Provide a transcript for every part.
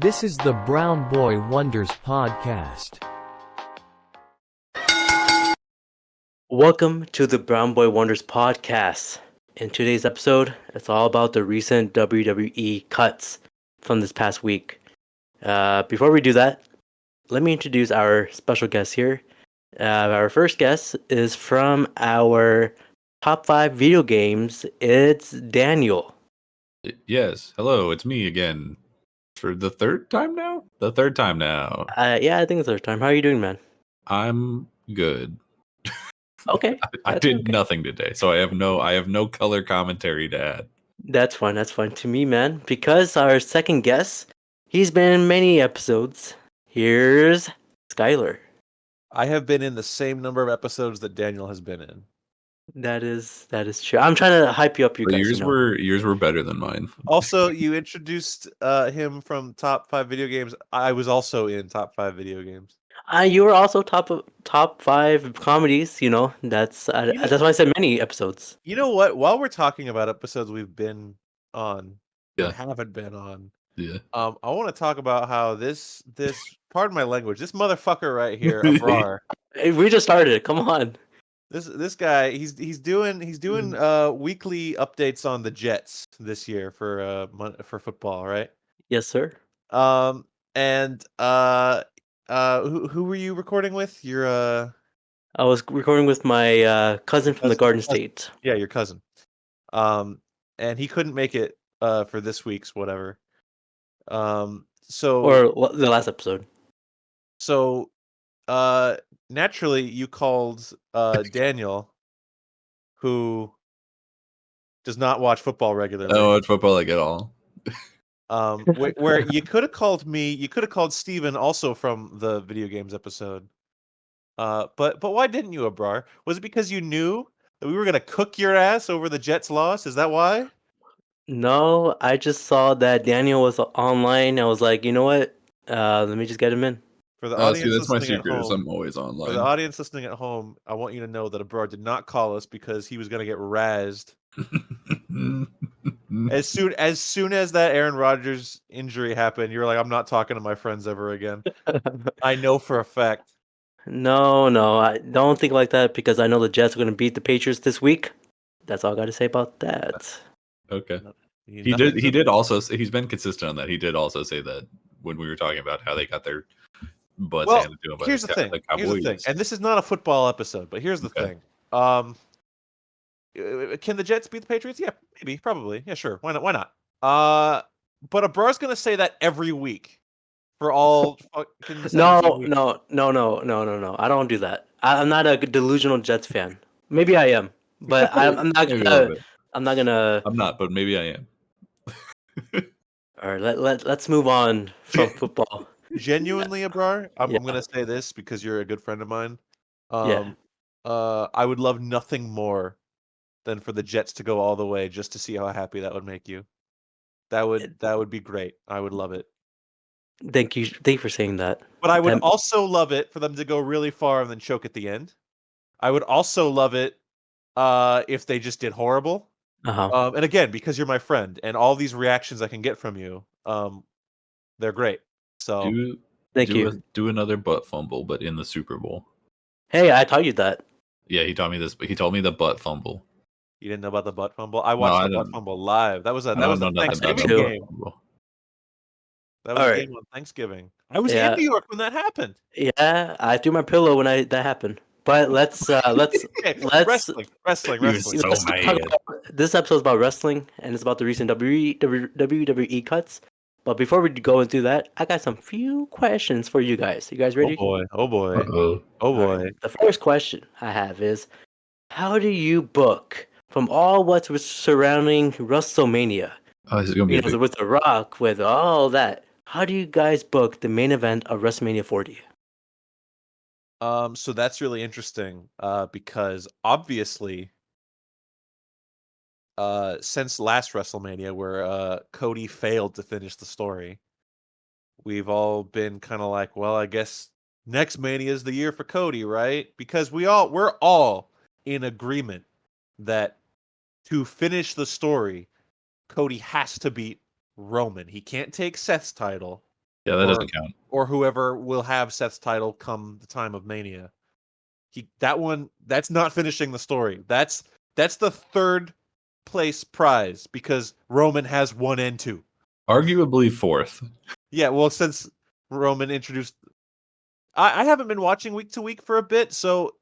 This is the Brown Boy Wonders podcast. Welcome to the Brown Boy Wonders podcast. In today's episode, it's all about the recent WWE cuts from this past week. Before we do that, let me introduce our special guest here. Our first guest is from our top 5 video games. It's Daniel. Yes. Hello, it's me again. For the third time now? The third time now. Yeah, I think it's the third time. How are you doing, man? I'm good. Okay. I did nothing today, so I have no color commentary to add. That's fine. That's fine to me, man. Because our second guest, he's been in many episodes. Here's Skyler. I have been in the same number of episodes that Daniel has been in. That is true. I'm trying to hype you up, you But guys. yours were better than mine. Also, you introduced him from top 5 video games. I was also in top 5 video games. You were also top 5 comedies. That's that's why I said many episode. You know what? While we're talking about episodes we've been on, Yeah. and haven't been on, Yeah. I want to talk about how this pardon my language, this motherfucker right here, Abrar. Hey, we just started. Come on. This guy, he's doing weekly updates on the Jets this year for football, right? Yes, sir. And who were you recording with? Your I was recording with my cousin from the Garden State. Yeah, your cousin. And he couldn't make it for this week's whatever. So Or the last episode. So naturally you called Daniel, who does not watch football regularly. I don't watch football like at all. Where you could have called me, you could have called Steven also from the video games episode. But why didn't you, Abrar? Was it because you knew that we were gonna cook your ass over the Jets loss? Is that why? No, I just saw that Daniel was online. I was like, you know what? Let me just get him in. For the audience See, that's my listening at secret. Is home, I'm always for the online. audience listening at home, I want you to know that Abrar did not call us because he was gonna get razzed. As soon as that Aaron Rodgers injury happened, you were like, I'm not talking to my friends ever again. I know for a fact. No, I don't think like that because I know the Jets are going to beat the Patriots this week. That's all I got to say about that. Okay. He did also say, he's been consistent on that. He did also say that when we were talking about how they got their butts handed to them by here's the thing. Here's the thing. And this is not a football episode, but here's the thing. Can the Jets beat the Patriots? Yeah, maybe, probably. Yeah, sure. Why not? Why not? But Abrar's gonna say that every week for all. No. I don't do that. I'm not a delusional Jets fan. Maybe I am, but I'm not gonna. I'm not gonna. I'm not, but maybe I am. All right, let's move on from football. Genuinely, Abrar, I'm gonna say this because you're a good friend of mine. Yeah. I would love nothing more than for the Jets to go all the way just to see how happy that would make you. That would be great. I would love it. Thank you for saying that. But I would also love it for them to go really far and then choke at the end. I would also love it if they just did horrible. Uh-huh. And again, because you're my friend, and all these reactions I can get from you, they're great. So thank you. Do another butt fumble, but in the Super Bowl. Hey, I taught you that. Yeah, he taught me this, but he told me the butt fumble. You didn't know about the butt fumble? I watched the butt fumble live. That was a Thanksgiving game. That was a game on Thanksgiving. I was in New York when that happened. Yeah, I threw my pillow when that happened. But let's wrestling. This episode is about wrestling, and it's about the recent WWE cuts. But before we go into that, I got some few questions for you guys. You guys ready? Oh boy. Right. The first question I have is, how do you book from all what's surrounding WrestleMania? Oh, this is gonna be with The Rock, with all that. How do you guys book the main event of WrestleMania 40? So that's really interesting, because obviously, since last WrestleMania, where Cody failed to finish the story, we've all been kind of like, well, I guess next Mania is the year for Cody, right? Because we're all in agreement that to finish the story, Cody has to beat Roman. He can't take Seth's title. Yeah, that doesn't count. Or whoever will have Seth's title come the time of Mania. That's not finishing the story. That's the third place prize because Roman has 1 and 2. Arguably fourth. Yeah, well, since Roman introduced, I haven't been watching week to week for a bit. So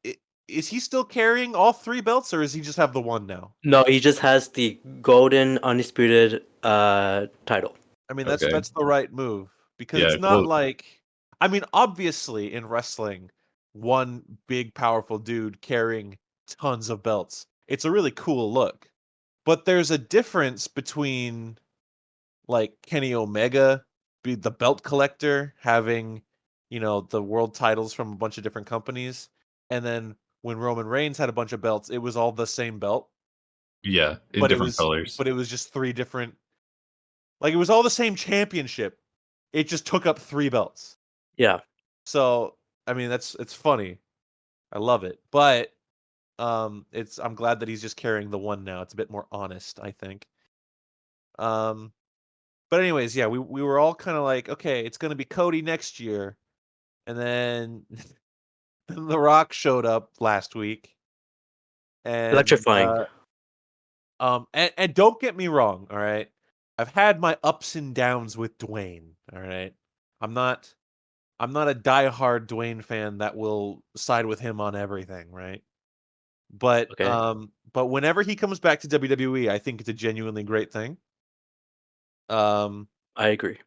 is he still carrying all 3 belts, or does he just have the one now? No, he just has the golden undisputed title. I mean, Okay. that's the right move because Yeah, it's not well- like, I mean, obviously in wrestling, one big powerful dude carrying tons of belts. It's a really cool look. But there's a difference between like Kenny Omega, be the belt collector, having, the world titles from a bunch of different companies, and then when Roman Reigns had a bunch of belts, it was all the same belt, Yeah, in but different colors. it was just 3 different, like it was all the same championship. It just took up 3 belts. Yeah. So, I mean, it's funny. I love it. But I'm glad that he's just carrying the one now. It's a bit more honest, I think. But anyways, yeah, we were all kind of like, okay, it's going to be Cody next year. And then The Rock showed up last week. And Electrifying. And don't get me wrong, all right? I've had my ups and downs with Dwayne, all right? I'm not a diehard Dwayne fan that will side with him on everything, right? But Okay. but whenever he comes back to WWE, I think it's a genuinely great thing. Um I agree.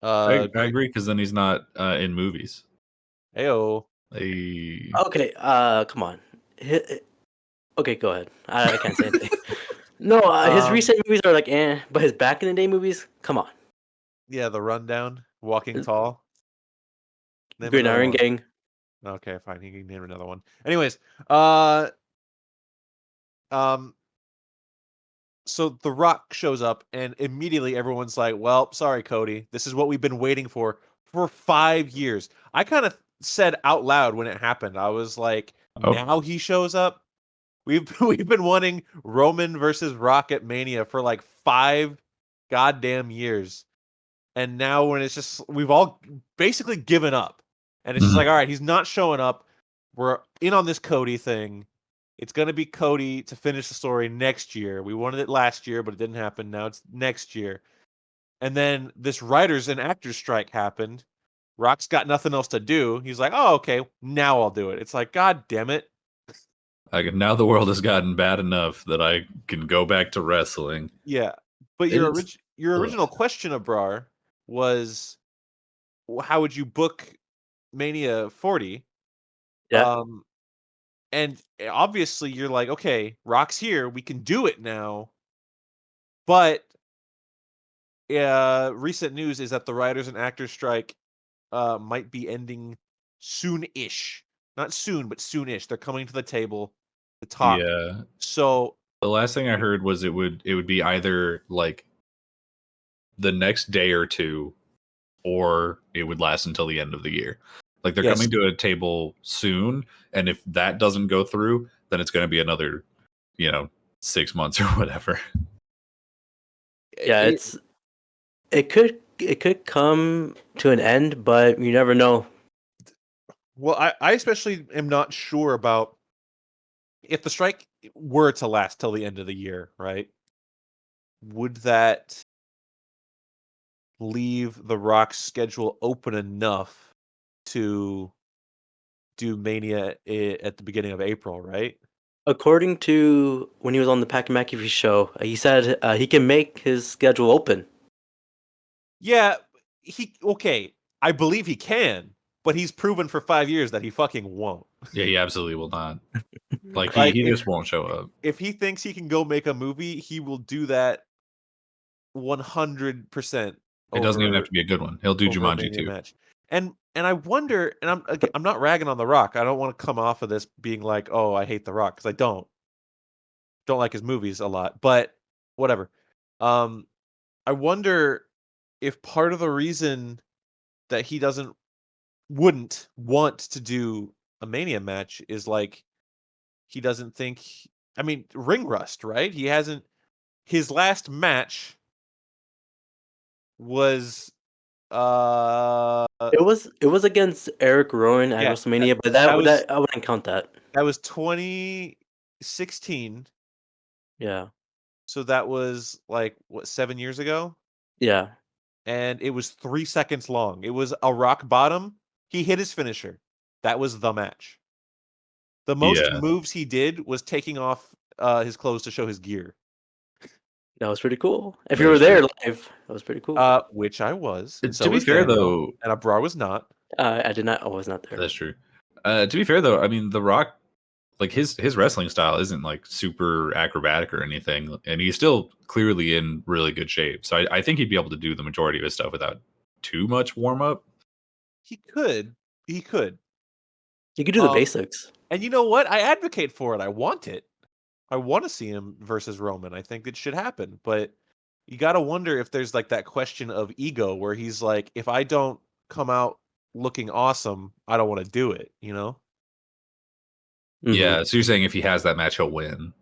I agree because then he's not in movies. Heyo. Okay, come on. Okay, go ahead. I can't say anything. No, his recent movies are like but his back in the day movies, come on. Yeah, The Rundown, Walking Tall. Name Green another Iron one. Gang. Okay, fine. He can name another one. Anyways, so The Rock shows up, and immediately everyone's like, "Well, sorry, Cody. This is what we've been waiting for 5 years." I kind of said out loud when it happened. I was like, Oh. "Now he shows up." We've been wanting Roman versus Rock at Mania for like 5 goddamn years. And now when it's just we've all basically given up. And it's just like, all right, he's not showing up. We're in on this Cody thing. It's going to be Cody to finish the story next year. We wanted it last year, but it didn't happen. Now it's next year. And then this writers and actors strike happened. Rock's got nothing else to do. He's like, "Oh, okay, now I'll do it." It's like, God damn it. Now the world has gotten bad enough that I can go back to wrestling. Yeah. But It's- your ugh. original question, Abrar, was how would you book Mania 40? Yeah. And obviously you're like, okay, Rock's here, we can do it now. But recent news is that the writers and actors strike might be ending soon-ish. Not soon, but soon-ish. They're coming to the table to talk. Yeah. So The last thing I heard was it would be either like the next day or two, or it would last until the end of the year. Like they're Yes. coming to a table soon, and if that doesn't go through, then it's going to be another, 6 months or whatever. Yeah, it could come to an end, but you never know. Well, I especially am not sure about if the strike were to last till the end of the year, right? Would that leave the Rock's schedule open enough to do Mania at the beginning of April, right? According to when he was on the Pat McAfee show, he said he can make his schedule open. Yeah, okay. I believe he can, but he's proven for 5 years that he fucking won't. Yeah, he absolutely will not. Like Like, he just won't show up. If he thinks he can go make a movie, he will do that 100%. It doesn't even have to be a good one. He'll do over a Jumanji Mania too. match. And I wonder, and I'm not ragging on The Rock. I don't want to come off of this being like, oh, I hate The Rock, because I don't like his movies a lot. But whatever. I wonder if part of the reason that he wouldn't want to do a Mania match is like he doesn't think. I mean, ring rust, right? He hasn't. His last match was It was against Eric Rowan at Yeah, WrestleMania, but that was I wouldn't count that. 2016. Yeah, So that was like what 7 years ago, yeah. and it was 3 seconds long. It was a rock bottom. He hit his finisher. That was the match. The most Yeah, moves he did was taking off his clothes to show his gear. That was pretty cool. If that you were is true. there live, that was pretty cool. Which I was, and To so be was fair, Daniel, though, and Abrar was not. I did not. I was not there. that's true. To be fair, though, I mean, The Rock, like his wrestling style isn't like super acrobatic or anything, and he's still clearly in really good shape. So I think he'd be able to do the majority of his stuff without too much warm up. He could. He could. You could do the Um, basics. And you know what? I advocate for it. I want it. I want to see him versus Roman. I think it should happen. But you got to wonder if there's like that question of ego where he's like, if I don't come out looking awesome, I don't want to do it, you know? Mhm. Yeah. So you're saying if he has that match, he'll win.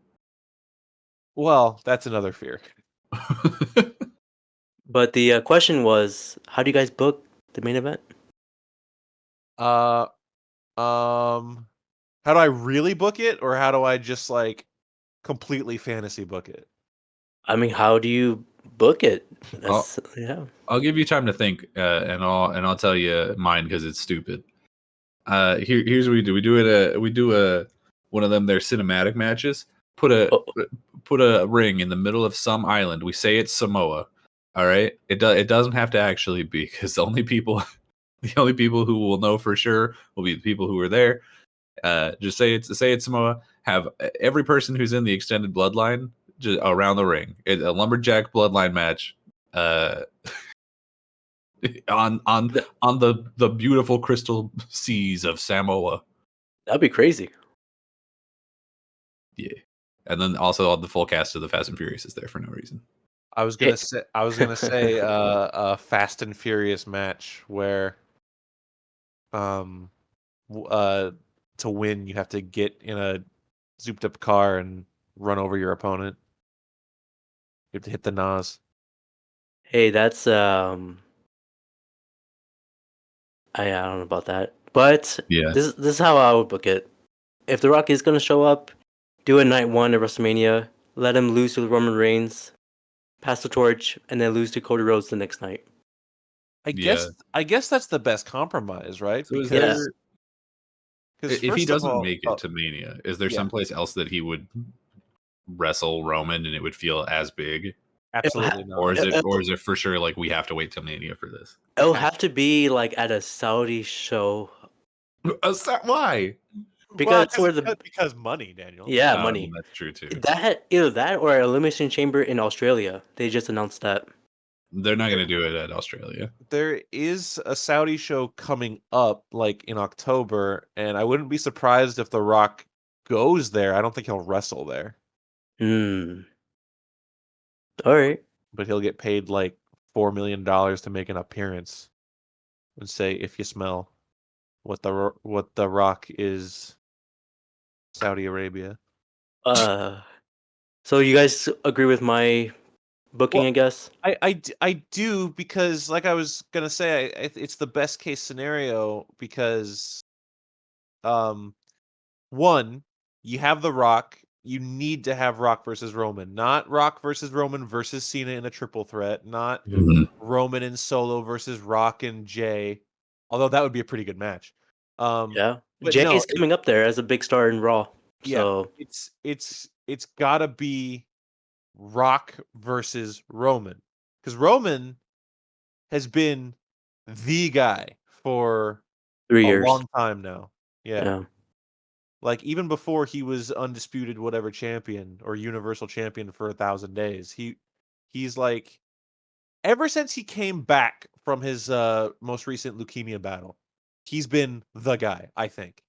Well, that's another fear. But the question was, how do you guys book the main event? Uh, how do I really book it, or how do I just like completely fantasy book it? I mean, how do you book it? I'll, That's yeah. I'll give you time to think, and I'll tell you mine because it's stupid. Here's what we do. We do a one of them their cinematic matches. Put a Oh, put a ring in the middle of some island. We say it's Samoa. All right. It doesn't have to actually be, because the only people who will know for sure will be the people who are there. Just say it's Samoa. Have every person who's in the extended bloodline just around the ring. A lumberjack bloodline match. Uh, on th- the beautiful crystal seas of Samoa. that'd be crazy. Yeah. And then also all the full cast of the Fast and Furious is there for no reason. I was Hey. gonna say a Fast and Furious match where um w- uh to win you have to get in a souped up car and run over your opponent. You have to hit the Nas. Hey, that's I don't know about that, but Yeah. this is how I would book it. If The Rock is gonna show up, do a night one at WrestleMania, let him lose to Roman Reigns, pass the torch, and then lose to Cody Rhodes the next night. Yeah. I guess that's the best compromise, right? So is Yeah. there, Because if he first of doesn't all, make it to Mania, is there yeah, someplace else that he would wrestle Roman and it would feel as big? It'll, ha- absolutely Or not. is it it'll, for sure like we have to wait till Mania for this? it'll Has have to be like at a Saudi show Why? because it's where because money, Daniel. money. That's true too. Either that or Elimination Chamber in Australia. They just announced that. They're not going to do it at Australia. There is a Saudi show coming up like in October, and I wouldn't be surprised if The Rock goes there. I don't think he'll wrestle there, Hmm. All right. but he'll get paid like $4 million to make an appearance and say, "If you smell what the Rock is, Saudi Arabia." Uh. So you guys agree with my booking, Well, I guess? I do because, like I was gonna say, it's the best case scenario because um one, you have The Rock. You need to have Rock versus Roman, not Rock versus Roman versus Cena in a triple threat, not Mhm. Roman and Solo versus Rock and Jay. Although that would be a pretty good match. Yeah. But Jay no, is coming up there as a big star in Raw. yeah, So it's gotta be Rock versus Roman because Roman has been the guy for 3 years. long time now. Yeah. Yeah. Like even before he was undisputed whatever champion or universal champion for 1,000 days, he's like ever since he came back from his most recent leukemia battle, he's been the guy, I think.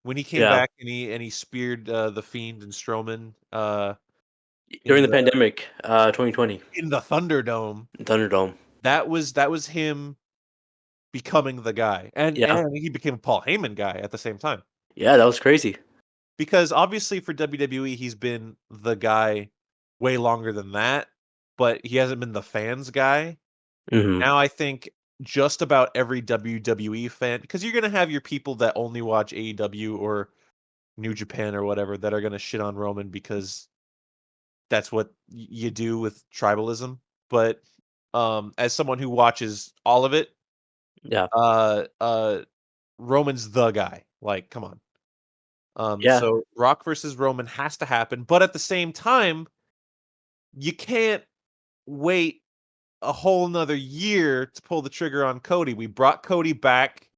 When he came Yeah. back and he speared the Fiend and Strowman During in the the pandemic, 2020, Thunderdome, Thunderdome. that was him becoming the guy. Yeah. And he became a Paul Heyman guy at the same time. Yeah, that was crazy. Because obviously for WWE, he's been the guy way longer than that, but he hasn't been the fans guy. Hmm. Now I think just about every WWE fan, because you're gonna have your people that only watch AEW or New Japan or whatever that are gonna shit on Roman because that's what you do with tribalism. But as someone who watches all of it, Yeah. uh, uh, Roman's the guy. Like, come on. Yeah. So Rock versus Roman has to happen, but at the same time, you can't wait a whole nother year to pull the trigger on Cody. We brought Cody back.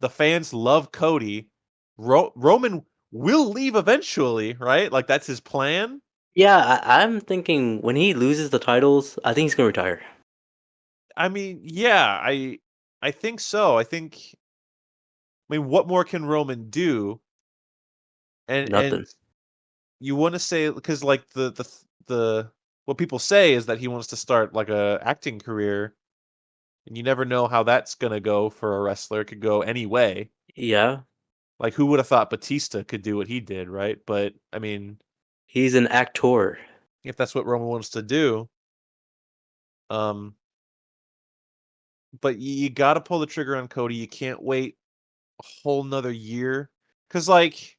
The fans love Cody. Roman will leave eventually, right? Like that's his plan. Yeah, I'm thinking when he loses the titles, I think he's gonna retire. I mean, yeah, I think so. I mean, what more can Roman do? And Nothing. you want to say because like the what people say is that he wants to start like a acting career, and you never know how that's gonna go for a wrestler. It could go any way. Yeah, Like who would have thought Batista could do what he did, right? But I mean, he's an actor. if that's what Roman wants to do, um, but you got to pull the trigger on Cody. You can't wait a whole nother year because like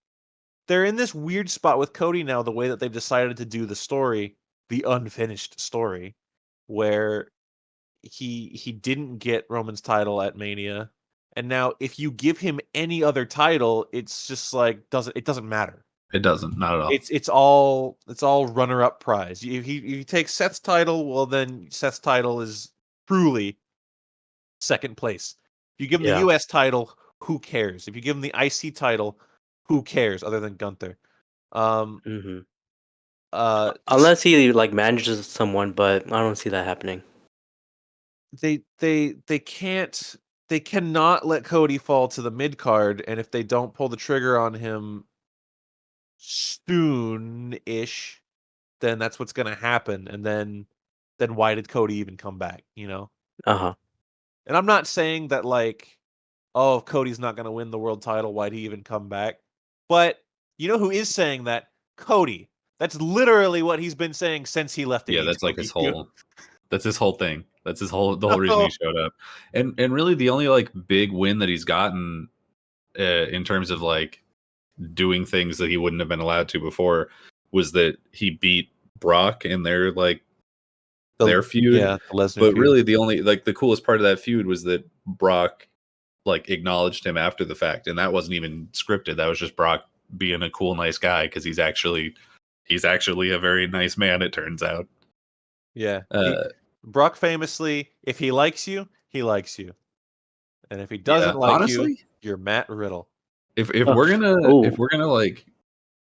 they're in this weird spot with Cody now. The way that they've decided to do the story, the unfinished story, where he didn't get Roman's title at Mania, and now if you give him any other title, it's just like doesn't matter. It doesn't, not at all. It's all runner up prize. If he takes Seth's title, well then Seth's title is truly second place. If you give him the Yeah. U.S. title, who cares? If you give him the IC title, who cares? Other than Gunther, um, hmm uh, Unless he like manages someone, but I don't see that happening. they can't they cannot let Cody fall to the mid card, and if they don't pull the trigger on him soon-ish, then that's what's gonna happen, and then why did Cody even come back, you know? Uh-huh. And I'm not saying that like, oh, if Cody's not gonna win the world title, why'd he even come back? But you know who is saying that? Cody. That's literally what he's been saying since he left Yeah, that's like his AEW. whole. That's his whole thing. That's the whole reason So he showed up. And really, the only like big win that he's gotten in terms of like doing things that he wouldn't have been allowed to before was that he beat Brock in their like their feud. yeah, the Lesnar But feud. really, the only like the coolest part of that feud was that Brock like acknowledged him after the fact, and that wasn't even scripted. That was just Brock being a cool, nice guy because he's actually a very nice man. It turns out. Yeah. Uh, Brock famously, if he likes you, he likes you. And if he doesn't yeah, like you, honestly, you're Matt Riddle. if Oh, we're gonna oh, if we're gonna like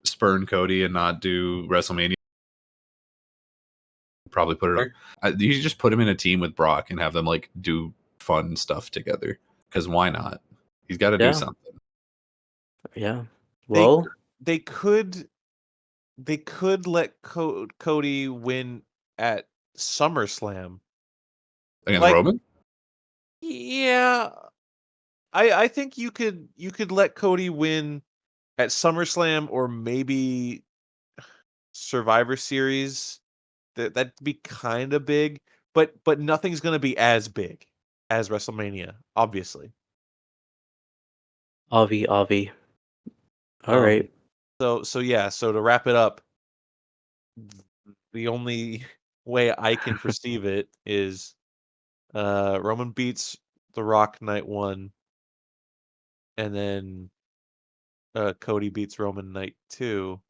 spurn Cody and not do WrestleMania, probably put it. You should just put him in a team with Brock and have them like do fun stuff together. Because why not? He's got to do yeah, something yeah. They Well, they could they could let Cody win at SummerSlam. against Like, Roman. yeah, I think you could let Cody win at SummerSlam or maybe Survivor Series. That'd be kind of big, but nothing's gonna be as big as WrestleMania, obviously. Avi. All Um, right. so yeah, so to wrap it up, the only way I can perceive it is Roman beats The Rock night 1, and then Cody beats Roman night 2.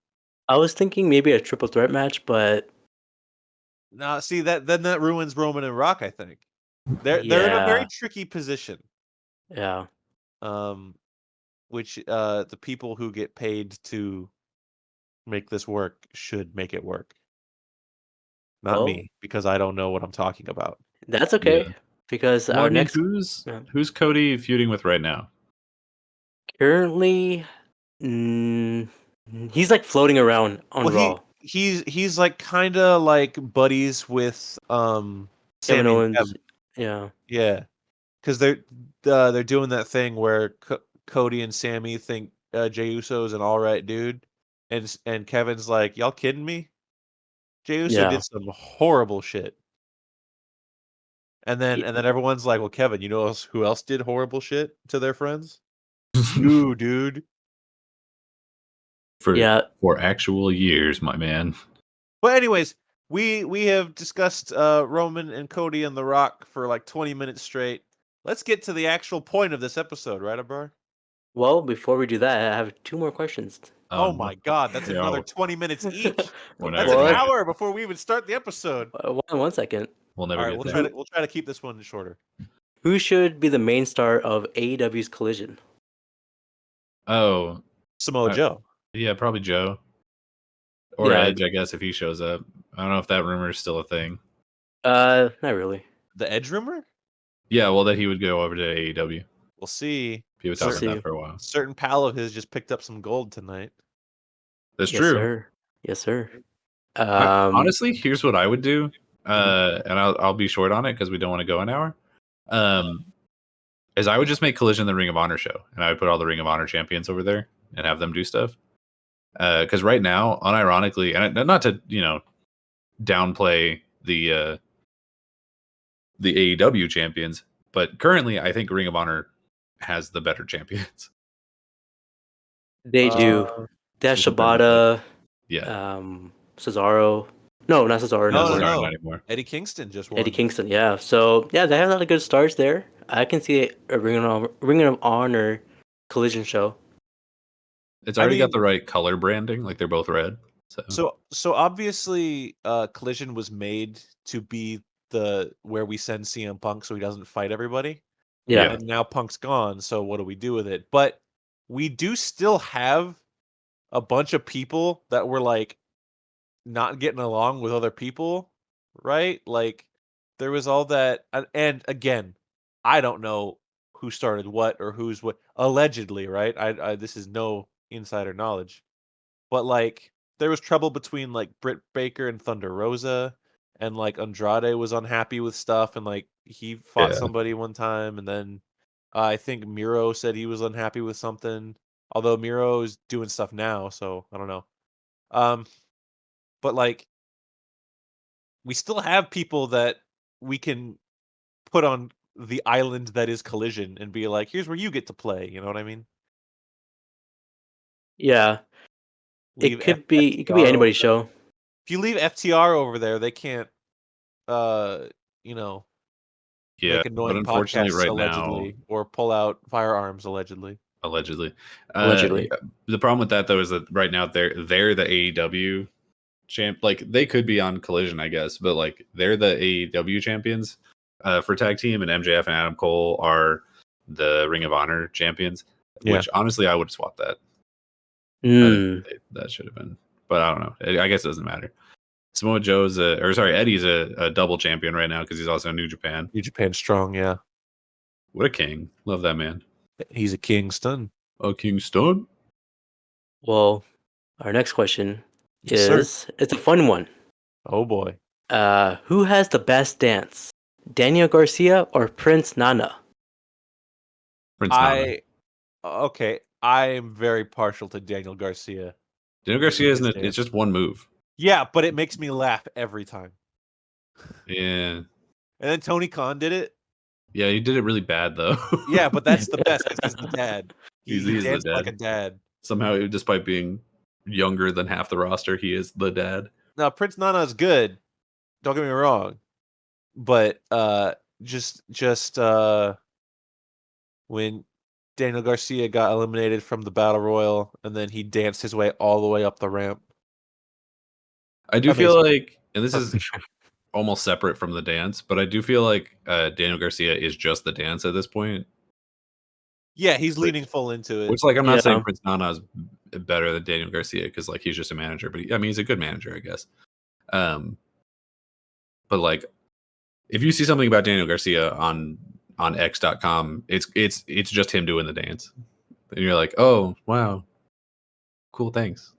I was thinking maybe a triple threat match, but Now, see that ruins Roman and Rock, I think. They're in a very yeah, tricky position. yeah. Um, which the people who get paid to make this work should make it work. Not Well, me, because I don't know what I'm talking about. that's Yeah. okay because Well, I our mean, next who's uh, who's Cody feuding with right now? currently, mm, he's like floating around on Well, Raw. he's like kind of like buddies with Kevin Sammy and Owens, Kevin. yeah, Yeah, because they're doing that thing where Cody and Sammy think Jey Uso is an all right dude, and Kevin's like, y'all kidding me? Jey Uso yeah. did some horrible shit, And then everyone's like, "Well, Kevin, you know who else did horrible shit to their friends? You, dude." For actual years, my man. But anyways, we have discussed Roman and Cody and The Rock for like 20 minutes straight. Let's get to the actual point of this episode, right, Abrar? Well, before we do that, I have 2 more questions. Oh No. my god, that's Yeah, another 20 minutes each. Whenever That's an Well, get hour before we even start the episode. one second. We'll All never right, get we'll there. try to keep this one shorter. Who should be the main star of AEW's Collision? Oh, Samoa Uh, Joe. yeah, probably Joe or Yeah. Edge, I guess, if he shows up. I don't know if that rumor is still a thing. Not really. The Edge rumor? Yeah, well, that he would go over to AEW. We'll see. He was We'll talking about see. that for a while. Certain pal of his just picked up some gold tonight. That's Yes, true. sir. Yes, sir. Honestly, here's what I would do, and I'll be short on it because we don't want to go an hour. Is I would just make Collision the Ring of Honor show, and I would put all the Ring of Honor champions over there and have them do stuff. Because right now, unironically, and not to downplay the AEW champions, but currently I think Ring of Honor has the better champions. They do. They have just in terms of, Shibata, Yeah, Cesaro. No, not Cesaro. No, anymore. no. not anymore. Eddie Kingston just won. Eddie Kingston. Yeah. So yeah, they have a lot of good stars there. I can see a Ring of Honor Collision show. It's I already mean- got the right color branding, like they're both red. So obviously, Collision was made to be the where we send CM Punk so he doesn't fight everybody. Yeah. And now Punk's gone, so what do we do with it? But we do still have a bunch of people that were like not getting along with other people, right? Like there was all that, and again, I don't know who started what or who's what. Allegedly, right? I this is no insider knowledge, but like there was trouble between like Britt Baker and Thunder Rosa, and like Andrade was unhappy with stuff, and like he fought Yeah. somebody one time, and then I think Miro said he was unhappy with something. Although Miro is doing stuff now, so I don't know. But like we still have people that we can put on the island that is Collision and be like, here's where you get to play. You know what I mean? Yeah. Leave It could F- be FTR over anybody's there. show. If you leave FTR over there, they can't, you know, Yeah, make but annoying unfortunately, podcasts right allegedly or pull out firearms allegedly. allegedly. Allegedly. The problem with that though is that right now they're the AEW champ. Like they could be on Collision, I guess, but like they're the AEW champions for tag team, and MJF and Adam Cole are the Ring of Honor champions. Yeah. Which honestly, I would swap that. That should have been, but I don't know. I guess it doesn't matter. Samoa Joe's Eddie's a double champion right now because he's also in New Japan. New Japan strong, yeah. What a king! Love that man. He's a Kingston. Oh, Kingston. Well, our next question Yes, sir. is it's a fun one. Oh boy. Who has the best dance? Daniel Garcia or Prince Nana? Prince Nana. Okay. I am very partial to Daniel Garcia. Daniel Garcia isn't His it? dance. It's just one move. Yeah, but it makes me laugh every time. Yeah. And then Tony Khan did it. Yeah, he did it really bad though. Yeah, but that's the best because he's the dad. He's He the danced like a dad. dad. Somehow, despite being younger than half the roster, he is the dad. Now Prince Nana is good. Don't get me wrong, but just when Daniel Garcia got eliminated from the Battle Royal, and then he danced his way all the way up the ramp. I do feel Amazing. like, and this is almost separate from the dance, but I do feel like Daniel Garcia is just the dance at this point. Yeah, he's leaning full into it. Which, like, I'm not Yeah. saying Prince Nana is better than Daniel Garcia because, like, he's just a manager. But he's a good manager, I guess. But like, if you see something about Daniel Garcia on X.com, it's just him doing the dance, and you're like, oh wow, cool, thanks.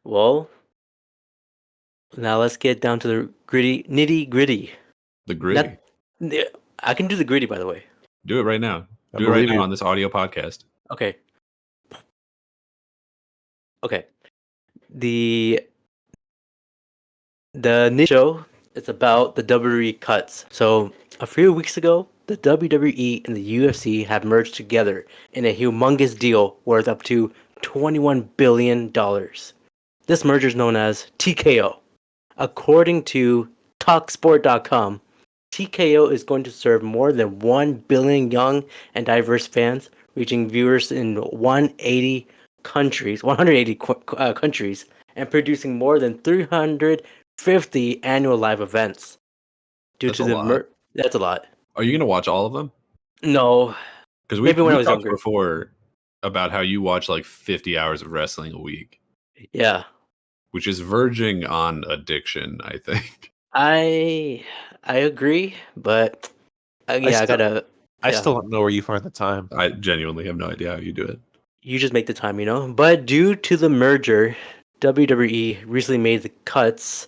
Well, now let's get down to the nitty gritty. The gritty. I can do the gritty, by the way. Do it right now. I Do it right believe now you. on this audio podcast. Okay. Okay. The new show It's about the WWE Cuts. So a few weeks ago, the WWE and the UFC have merged together in a humongous deal worth up to $21 billion. This merger is known as TKO. According to TalkSport.com, TKO is going to serve more than 1 billion young and diverse fans, reaching viewers in 180 countries, and producing more than 350 annual live events. That's a lot. That's a lot. Are you gonna watch all of them? No, Because maybe when I we was talked younger. before about how you watch like 50 hours of wrestling a week, Yeah, which is verging on addiction, I think. I agree, but I yeah, I still, gotta. I Yeah, still don't know where you find the time. I genuinely have no idea how you do it. you just make the time, you know. But due to the merger, WWE recently made the cuts,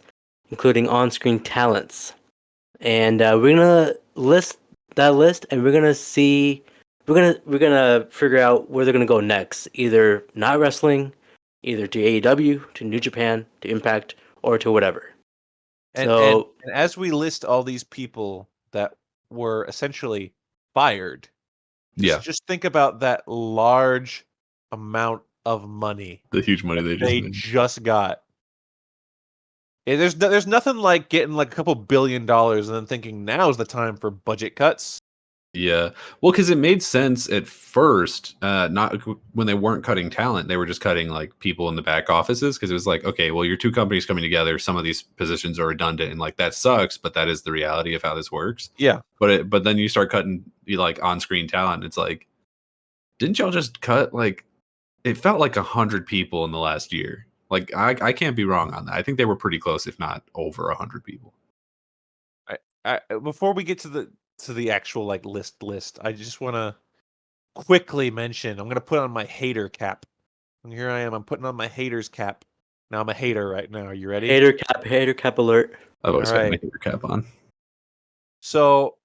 including on-screen talents, and we're gonna list that list, and we're gonna see, we're gonna figure out where they're gonna go next. Either not wrestling, either to AEW, to New Japan, to Impact, or to whatever. And as we list all these people that were essentially fired, Yeah, just think about that large amount of money the huge money they just they made. just got. There's nothing like getting like a couple $1 billion and then thinking now's the time for budget cuts. Yeah, well, because it made sense at first. Not when they weren't cutting talent; they were just cutting like people in the back offices. Because it was like, okay, well, your two companies coming together, some of these positions are redundant, and like that sucks. But that is the reality of how this works. Yeah. But then you start cutting like on screen talent. It's like, didn't y'all just cut like? It felt like 100 people in the last year. Like I can't be wrong on that. I think they were pretty close, if not over 100 people. Before we get to the actual like list, I just want to quickly mention I'm gonna put on my hater cap. And here I am. I'm putting on my hater's cap. Now I'm a hater right now. Are you ready? hater cap alert. I've always All got my right. hater cap on. So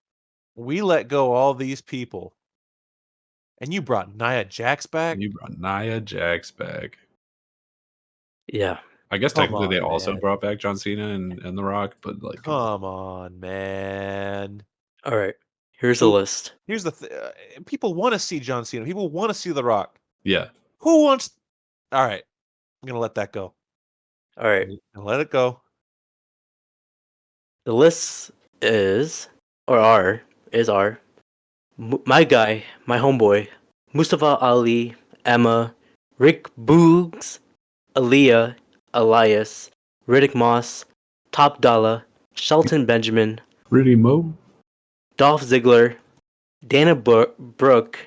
we let go all these people, and you brought Nia Jax back. You brought Nia Jax back. Yeah. I guess Come technically they on, also man. brought back John Cena and The Rock, but like, Come on, man. All right. Here's the Who? list. Here's the people want to see John Cena. People want to see The Rock. yeah, Who wants? All right, I'm gonna let that go. All right. Let it go. The list is, or are, is our, my guy, my homeboy, Mustafa Ali, Emma, Rick Boogs, Aaliyah, Elias, Riddick Moss, Top Dollar, Shelton Benjamin, Rudy Mo. Dolph Ziggler, Dana Brooke,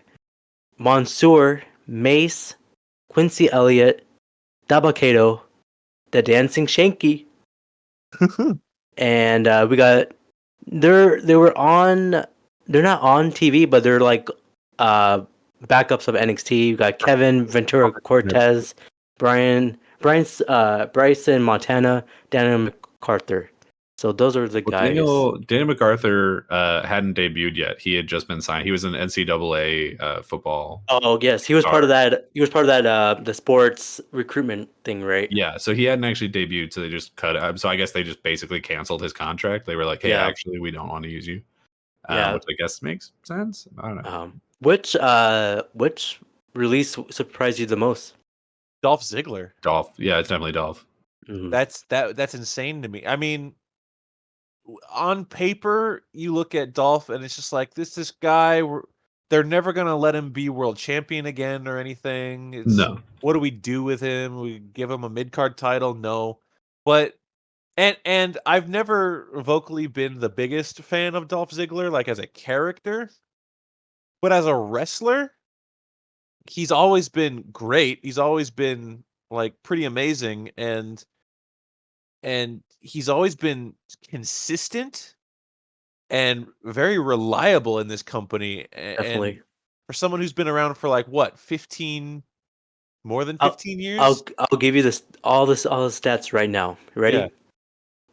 Mansoor, Mace, Quincy Elliott, Dabakato, The Dancing Shanky, and we got they were on. They're not on TV, but they're like backups of NXT. You got Kevin Ventura Cortez, Bryson Montana, Daniel MacArthur. So those are the Well, guys. Daniel MacArthur hadn't debuted yet. He had just been signed. He was an NCAA football. Oh yes, he was part of that. He was part of that the sports recruitment thing, right? Yeah, so he hadn't actually debuted, so they just cut it. So I guess they just basically canceled his contract. They were like, "Hey, Yeah. actually, we don't want to use you," Yeah. which I guess makes sense. I don't know. Which release surprised you the most? Dolph Ziggler. Dolph, yeah, it's definitely Dolph. Mhm. That's insane to me. I mean, on paper, you look at Dolph, and it's just like this guy. They're never gonna let him be world champion again or anything. It's No, what do we do with him? We give him a mid card title? No, but and I've never vocally been the biggest fan of Dolph Ziggler, like as a character, but as a wrestler, he's always been great. He's always been like pretty amazing, and he's always been consistent and very reliable in this company. And Definitely. for someone who's been around for like what 15, more than I'll- 15 years. I'll give you all the stats right now. You ready? Yeah.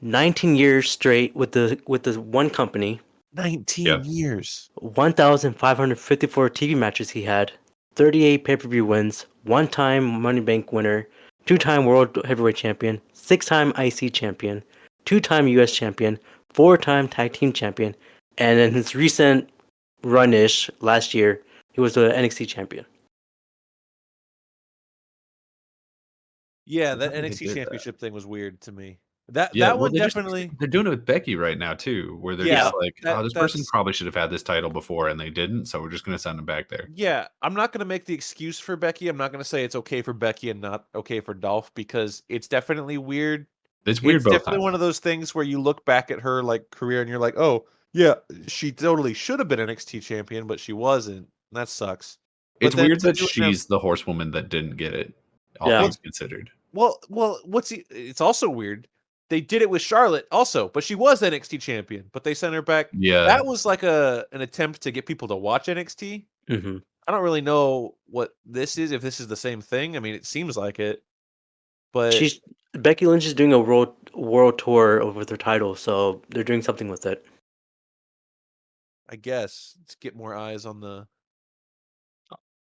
19 years straight with the one company. 19 years. 1,554 TV matches he had. 38 pay-per-view wins. 1-time Money Bank winner. 2-time World Heavyweight Champion. 6-time IC Champion. 2-time U.S. champion, 4-time tag team champion, and in his recent run-ish last year, he was the NXT champion. Yeah, I that forgot they NXT did that. championship thing was weird to me. That Yeah, well, one definitely. they're doing it with Becky right now too, where they're Yeah, just like, oh, this person that's probably should have had this title before and they didn't, so we're just gonna send them back there. yeah. I'm not gonna make the excuse for Becky. I'm not gonna say it's okay for Becky and not okay for Dolph because it's definitely weird. It's weird It's both definitely times. one of those things where you look back at her like career and you're like, oh yeah, she totally should have been NXT champion, but she wasn't. That sucks. But It's then weird to that do it now, she's the horsewoman that didn't get it, all Yeah. things considered. well, it's also weird. They did it with Charlotte also, but she was NXT champion, but they sent her back. Yeah. That was like an attempt to get people to watch NXT. Mm-hmm. I don't really know what this is, if this is the same thing. I mean, it seems like it, but Becky Lynch is doing a world tour with her title, so they're doing something with it. I guess to get more eyes on the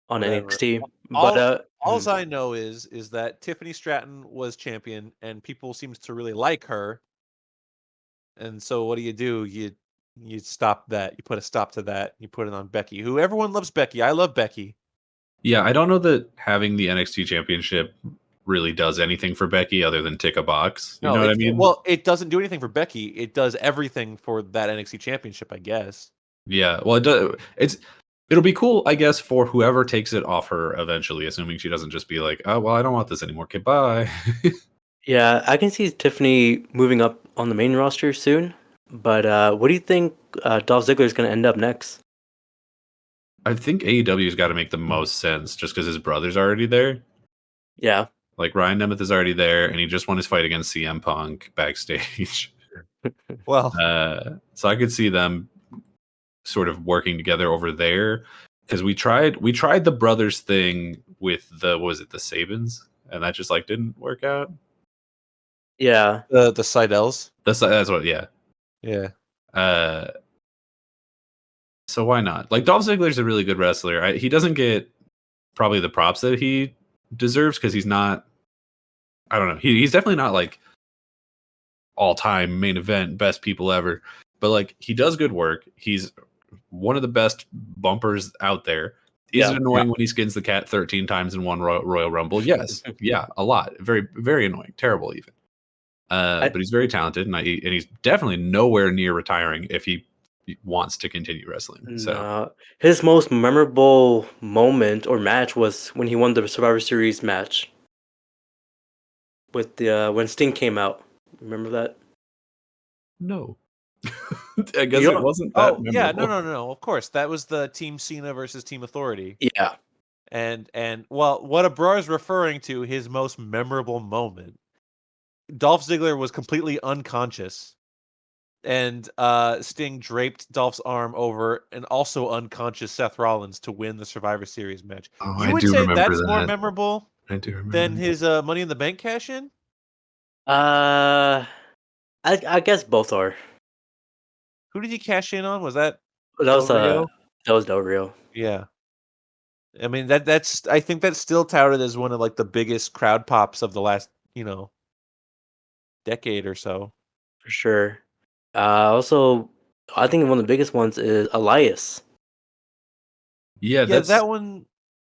On whatever. NXT. All But alls I know is that Tiffany Stratton was champion, and people seems to really like her. And so, what do? You stop that. You put a stop to that. You put it on Becky, who everyone loves. Becky, I love Becky. Yeah, I don't know that having the NXT championship really does anything for Becky other than tick a box. You No, know what I mean? well, it doesn't do anything for Becky. It does everything for that NXT championship, I guess. Yeah, well, it'll be cool, I guess, for whoever takes it off her eventually, assuming she doesn't just be like, oh, well, I don't want this anymore. Okay, bye. yeah, I can see Tiffany moving up on the main roster soon. But what do you think Dolph Ziggler is going to end up next? I think AEW's got to make the most sense just because his brother's already there. Yeah. Like Ryan Nemeth is already there, and he just won his fight against CM Punk backstage. Well, So I could see them sort of working together over there because we tried the brothers thing with the the Sabins, and that just like didn't work out. Yeah. the Seidels. That's what, yeah. Yeah. So why not? Like Dolph Ziggler's a really good wrestler. He doesn't get probably the props that he deserves because he's not. I don't know. He's definitely not like all-time main event best people ever, but like he does good work. He's one of the best bumpers out there. Is it annoying when he skins the cat 13 times in one Royal Rumble? Yes. Yeah, a lot. Very, very annoying. Terrible even. But he's very talented, and he's definitely nowhere near retiring if he wants to continue wrestling. So his most memorable moment or match was when he won the Survivor Series match with the when Sting came out. Remember that? no. I guess it wasn't that memorable. Yeah, no. Of course, that was the Team Cena versus Team Authority. Yeah. And well, what Abrar is referring to, his most memorable moment. Dolph Ziggler was completely unconscious, and Sting draped Dolph's arm over an also unconscious Seth Rollins to win the Survivor Series match. Oh, You I would do say remember that's more that. memorable I do remember than that. his Money in the Bank cash in? I guess both are. Who did he cash in on? Was that That was Del Rio? that was Del Rio. Yeah. I mean that's I think that's still touted as one of like the biggest crowd pops of the last, decade or so. For sure. Also, I think one of the biggest ones is Elias. Yeah, Yeah, that one's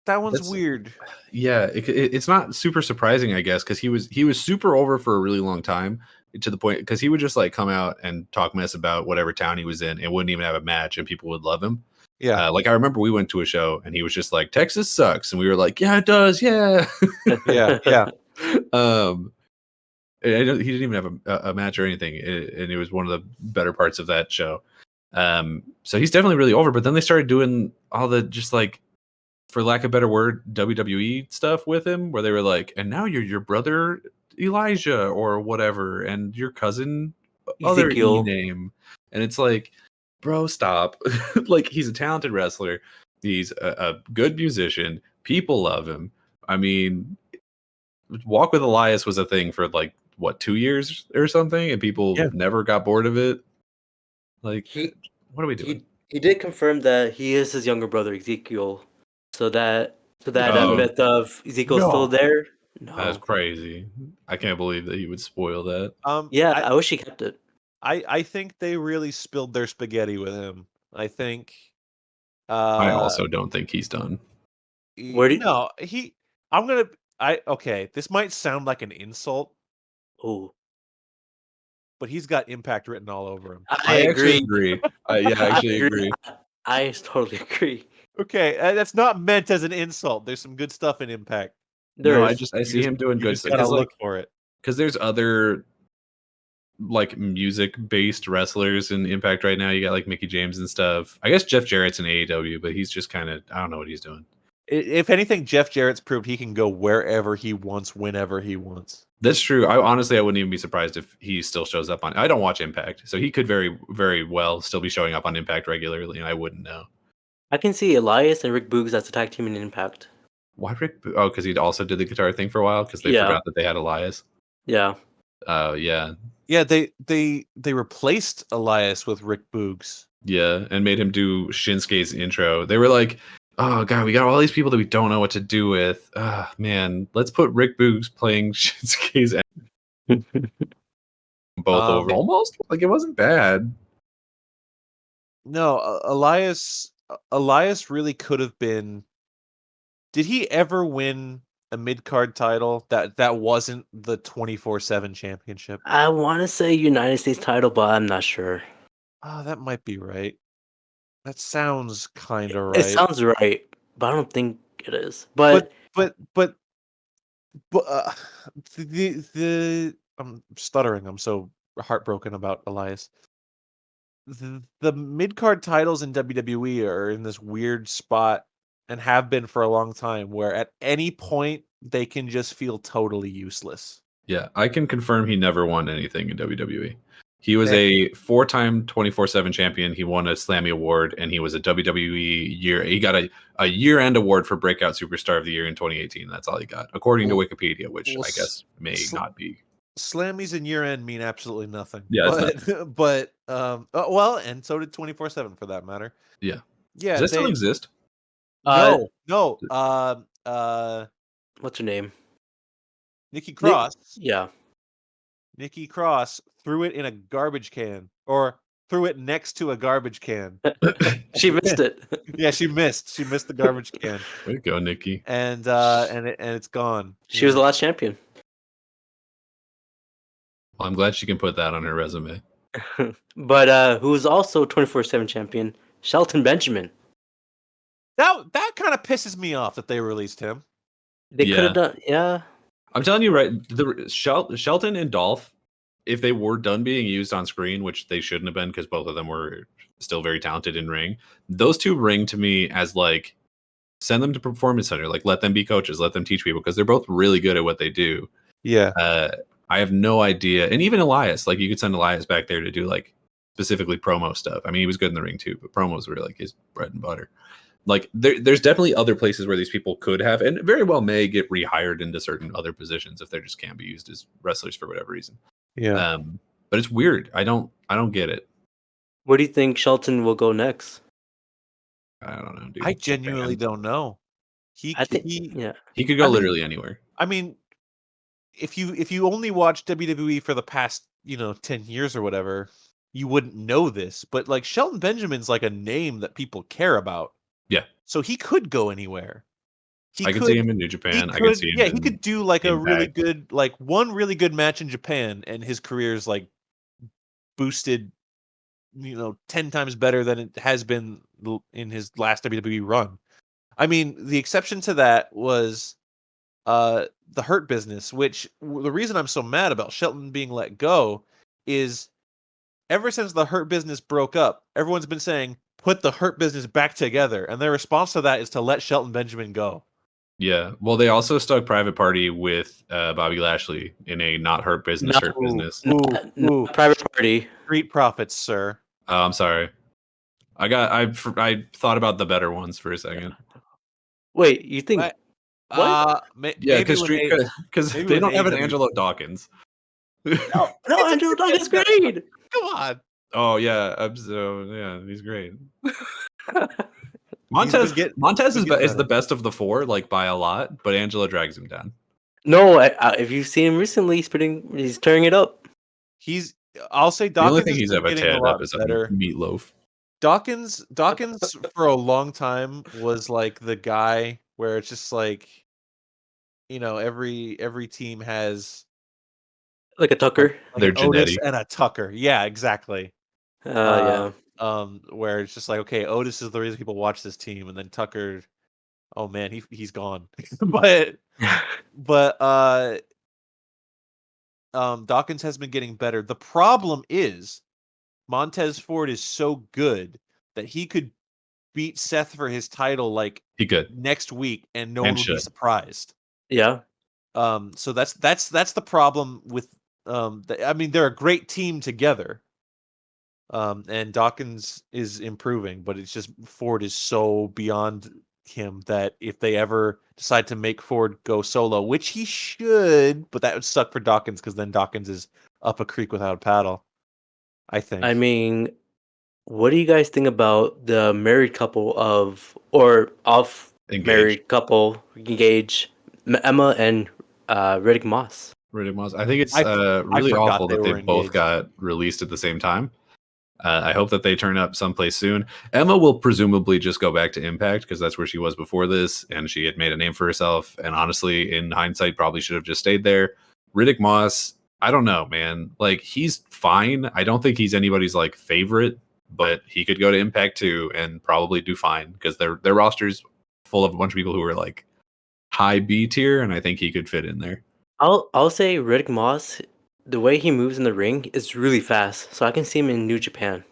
that's- weird. Yeah, it's not super surprising, I guess, because he was super over for a really long time, to the point because he would just like come out and talk mess about whatever town he was in and wouldn't even have a match, and people would love him. Yeah. Like I remember we went to a show and he was just like, Texas sucks, and we were like, yeah, it does, yeah. Yeah. He didn't even have a match or anything, and it was one of the better parts of that show. So he's definitely really over. But then they started doing all the just like, for lack of a better word, WWE stuff with him, where they were like, and now you're your brother Elijah or whatever, and your cousin other E name, and it's like, bro, stop. Like, he's a talented wrestler, he's a good musician, people love him. I mean, Walk with Elias was a thing for like what, 2 years or something, and people never got bored of it. Like, what are we doing? He did confirm that he is his younger brother Ezekiel, so that myth of Ezekiel is still there. That's No. crazy. I can't believe that he would spoil that. Yeah, I, I wish he kept it. I think they really spilled their spaghetti with him. I think. I also don't think he's done. Where do you- No, he. I'm gonna. Okay. This might sound like an insult, Oh, but he's got Impact written all over him. I I actually agree. agree. Yeah, I actually agree. I totally agree. Okay, that's not meant as an insult. There's some good stuff in Impact. There No, is. I see him doing You good just stuff gotta because look for it. there's other like music based wrestlers in Impact right now. You got like Mickey James and stuff. I guess Jeff Jarrett's in AEW, but he's just kind of I don't know what he's doing. If anything, Jeff Jarrett's proved he can go wherever he wants, whenever he wants. That's true. I honestly I wouldn't even be surprised if he still shows up on. I don't watch Impact, so he could very well still be showing up on Impact regularly, and I wouldn't know. I can see Elias and Rick Boogs as a tag team in Impact. Why Rick? Oh, because he also did the guitar thing for a while because they Yeah. forgot that they had Elias. Yeah. Oh yeah, Yeah, they replaced Elias with Rick Boogs. yeah, and made him do Shinsuke's intro. They were like, "Oh god, we got all these people that we don't know what to do with. Ah, man, let's put Rick Boogs playing Shinsuke's both over almost. Like it wasn't bad. No, Elias really could have been. Did he ever win a mid card title that wasn't the 24/7 championship? I want to say United States title, but I'm not sure. Oh, that might be right. That sounds kind of It right. sounds right, but I don't think it is. But But the I'm stuttering. I'm so heartbroken about Elias. The mid card titles in WWE are in this weird spot and have been for a long time where at any point they can just feel totally useless. Yeah, I can confirm he never won anything in WWE. He was Yeah. a 4-time 24/7 champion. He won a Slammy Award, and he was a WWE year. He got a year-end award for Breakout Superstar of the Year in 2018. That's all he got, according to Well- Wikipedia, which well, I guess may not be. Slammies and year end mean absolutely nothing. Yeah, it's but well, and so did 24/7 for that matter. Yeah. Yeah, Does that still they exist? no. what's her name? Nikki Cross. Yeah. Nikki Cross threw it in a garbage can, or threw it next to a garbage can. She missed it. Yeah, she missed. She missed the garbage can, Way to go, Nikki. and it's gone. She was the last champion. Well, I'm glad she can put that on her resume. But who was also 24/7 champion? Shelton Benjamin. That kind of pisses me off that they released him. They Yeah. could have done. Yeah. I'm telling you, right? The Shelton and Dolph, if they were done being used on screen, which they shouldn't have been because both of them were still very talented in ring, those two ring to me as like send them to performance center, like let them be coaches, let them teach people because they're both really good at what they do. Yeah. I have no idea, and even Elias, like you could send Elias back there to do like specifically promo stuff. I mean, he was good in the ring too, but promos were like his bread and butter. Like there's definitely other places where these people could have and very well may get rehired into certain other positions if they just can't be used as wrestlers for whatever reason. Yeah. But it's weird. I don't get it. Where do you think Shelton will go next? I don't know, dude. I genuinely don't know. I think. Yeah. He could go I mean- literally anywhere. I mean, if you only watch WWE for the past 10 years or whatever, you wouldn't know this. But like Shelton Benjamin's like a name that people care about. Yeah. So he could go anywhere. I can see him in New Japan. I can see him. Yeah, he could do like a really Impact. good, like one really good match in Japan, and his career's like boosted, 10 times better than it has been in his last WWE run. I mean, the exception to that was the Hurt Business, which the reason I'm so mad about Shelton being let go is ever since the Hurt Business broke up, everyone's been saying, put the Hurt Business back together. And their response to that is to let Shelton Benjamin go. Yeah. Well, they also stuck Private Party with Bobby Lashley in a not Hurt Business, Hurt Business. Ooh. Private Party. Street Profits, sir. Oh, I'm sorry. I thought about the better ones for a second. Wait, you think? What? Yeah, because maybe they when don't have an AEW Angelo Dawkins. No, Andrew Dog is great. Come on. Oh yeah, so yeah, he's great. He's Montez been is getting the best of the four, like by a lot, but Angelo drags him down. No, if you've seen him recently, he's turning it up. I'll say The only Dawkins thing has he's been ever getting a teared lot up is a better. meatloaf. Dawkins for a long time was like the guy where it's just like, every team has Like a Tucker. like They're an Otis genetic. and a Tucker. Yeah, exactly. Yeah. Where it's just like, okay, Otis is the reason people watch this team, and then Tucker, oh man, he's gone. but but Dawkins has been getting better. The problem is Montez Ford is so good that he could beat Seth for his title like He could next week and no and one would be should. surprised. Yeah. So that's the problem with I mean, they're a great team together. And Dawkins is improving, but it's just Ford is so beyond him that if they ever decide to make Ford go solo, which he should, but that would suck for Dawkins because then Dawkins is up a creek without a paddle, I think. I mean, what do you guys think about the married couple or off Engage. married couple, Engage, Emma and Riddick Moss? Riddick Moss. I think it's I really forgot awful they that were they both engaged. got released at the same time. I hope that they turn up someplace soon. Emma will presumably just go back to Impact because that's where she was before this, and she had made a name for herself. And honestly, in hindsight, probably should have just stayed there. Riddick Moss, I don't know, man. Like, he's fine. I don't think he's anybody's like favorite, but he could go to Impact too and probably do fine because their roster's full of a bunch of people who are like high B tier, and I think he could fit in there. I'll say Riddick Moss, the way he moves in the ring is really fast, so I can see him in New Japan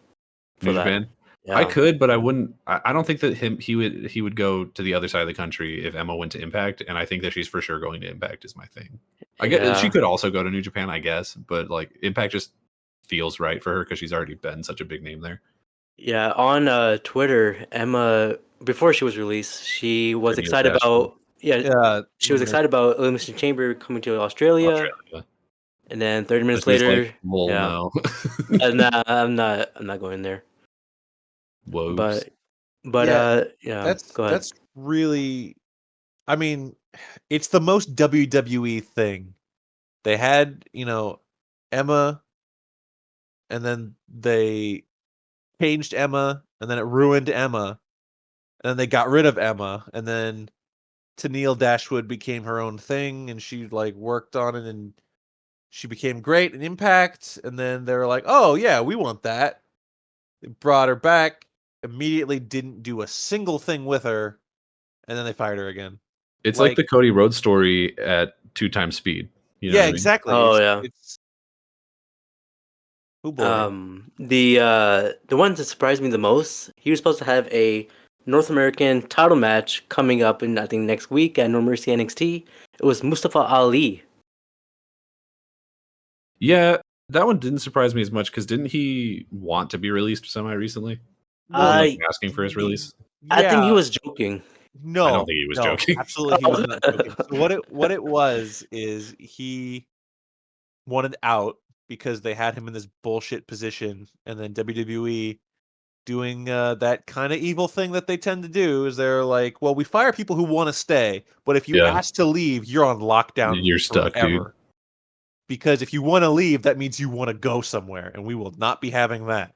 New for that. Japan. I Yeah. could, but I wouldn't. I don't think that he would go to the other side of the country if Emma went to Impact, and I think that she's for sure going to Impact is my thing. I guess she Yeah. could also go to New Japan, I guess, but like Impact just feels right for her because she's already been such a big name there. Yeah, on Twitter, Emma, before she was released, she was Or Neil excited Dashwood. about she was excited about Elimination Chamber coming to Australia, Australia. and then 30 minutes She's like, later, well, yeah, no. I'm not going there. Whoops. But Yeah, yeah, go ahead. that's really, I mean, it's the most WWE thing. They had, Emma, and then they changed Emma, and then it ruined Emma, and then they got rid of Emma, and then Tennille Dashwood became her own thing, and she like worked on it, and she became great in Impact, and then they were like, "Oh yeah, we want that." They brought her back, immediately didn't do a single thing with her, and then they fired her again. It's like Like, the Cody Rhodes story at 2 times speed. You know yeah, what I mean? exactly. Oh yeah. It's oh boy. The one that surprised me the most, he was supposed to have a North American title match coming up in I think next week at No Mercy NXT. It was Mustafa Ali. Yeah, that one didn't surprise me as much because didn't he want to be released semi recently? Well, Wasn't he like I asking for his release? I think he yeah, was joking. I don't no, think he was no, joking. absolutely, he was not joking. So what it was is he wanted out because they had him in this bullshit position, and then WWE doing that kind of evil thing that they tend to do is they're like, well, we fire people who want to stay, but if you Yeah, ask to leave, you're on lockdown you're stuck, dude. forever. Because if you want to leave, that means you want to go somewhere, and we will not be having that.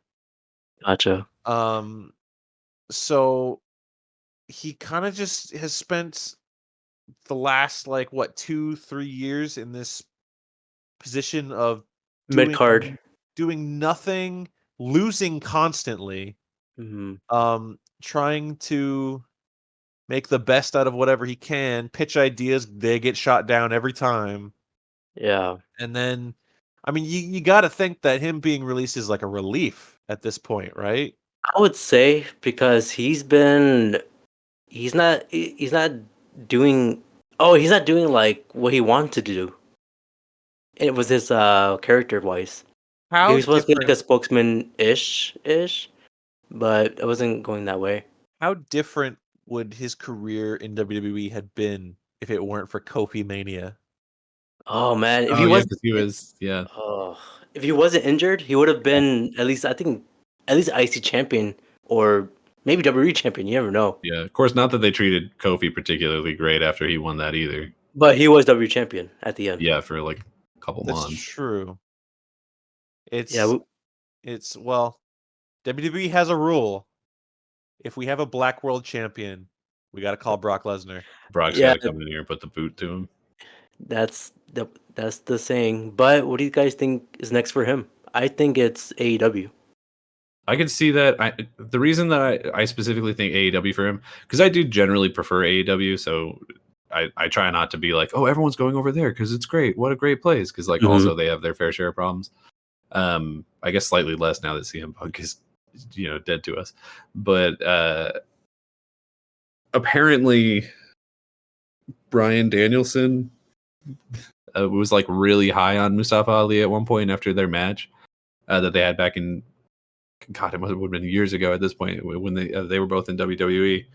Gotcha. Um, so he kind of just has spent the last like what 2-3 years in this position of Mid card. doing nothing, losing constantly, Hmm. trying to make the best out of whatever he can, pitch ideas, they get shot down every time. Yeah. And then I mean you got to think that him being released is like a relief at this point, right? I would say because he's not doing he's not doing like what he wanted to do. It was his character wise. He How was supposed to be like a different spokesman ish, but it wasn't going that way. how different would his career in WWE had been if it weren't for Kofi Mania? Oh man, Oh yeah, because he was oh, if he wasn't injured, he would have been at least I think at least IC champion or maybe WWE champion. You never know. yeah. Of course, not that they treated Kofi particularly great after he won that either. But he was W champion at the end. Yeah, for like a couple That's months. true. It's Yeah, it's well, WWE has a rule. If we have a Black World Champion, we got to call Brock Lesnar. Brock's yeah, got to come in here and put the boot to him. that's the saying. But what do you guys think is next for him? I think it's AEW. I can see that. The reason that I specifically think AEW for him, because I do generally prefer AEW, so I try not to be like, oh, everyone's going over there because it's great. What a great place. Because like also they have their fair share of problems. I guess slightly less now that CM Punk is dead to us, but apparently Bryan Danielson was like really high on Mustafa Ali at one point after their match that they had back in, God, it would have been years ago at this point when they were both in WWE.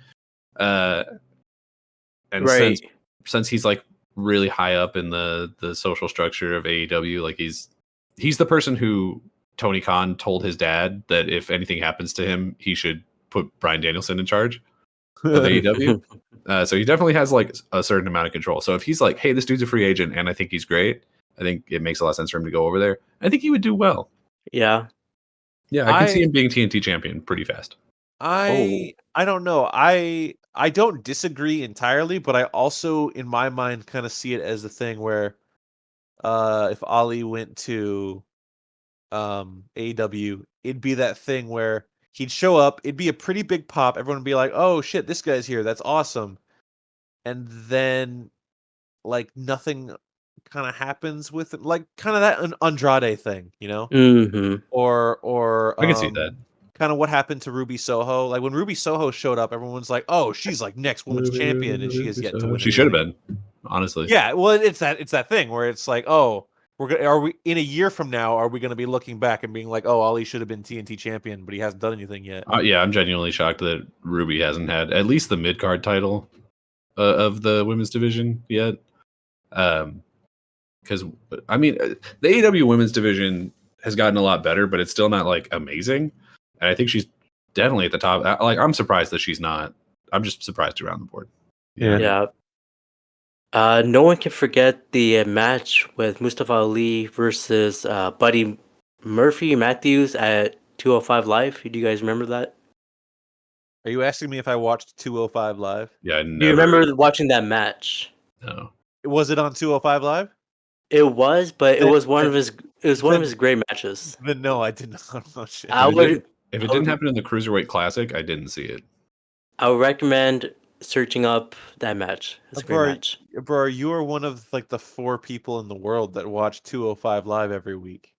And Right. since he's like really high up in the social structure of AEW, like he's the person who Tony Khan told his dad that if anything happens to him, he should put Bryan Danielson in charge of AEW. So he definitely has like a certain amount of control. So if he's like, hey, this dude's a free agent and I think he's great, I think it makes a lot of sense for him to go over there. I think he would do well. Yeah. Yeah, I can see him being TNT champion pretty fast. I don't know. I don't disagree entirely, but I also in my mind kind of see it as the thing where if Ali went to AEW, it'd be that thing where he'd show up, it'd be a pretty big pop, everyone would be like, "Oh shit, this guy's here. That's awesome." And then like nothing kind of happens with it, like kind of that an Andrade thing, you know? Mm-hmm. Or I can see that. kind of what happened to Ruby Soho. Like when Ruby Soho showed up, everyone's like, "Oh, she's like next women's champion," and she has yet to win. She should have anything. been, honestly. Yeah, well, it's that thing where it's like, "Oh, are we in a year from now? Are we going to be looking back and being like, oh, Ali should have been TNT champion, but he hasn't done anything yet." Yeah, I'm genuinely shocked that Ruby hasn't had at least the mid card title of the women's division yet. Because I mean, the AEW women's division has gotten a lot better, but it's still not like amazing. And I think she's definitely at the top. Like, I'm surprised that she's not. I'm just surprised around the board. Yeah. No one can forget the match with Mustafa Ali versus Buddy Murphy Matthews at 205 Live. Do you guys remember that? Are you asking me if I watched 205 Live? Yeah, I Do you remember watching that match? No. Was it on 205 Live? It was, but it was one of his. It was one of his great matches. Then no, I did not watch it. If it didn't happen in the Cruiserweight Classic, I didn't see it. I would recommend searching up that match. It's a great match. Bro, you are one of like the 4 people in the world that watch 205 Live every week.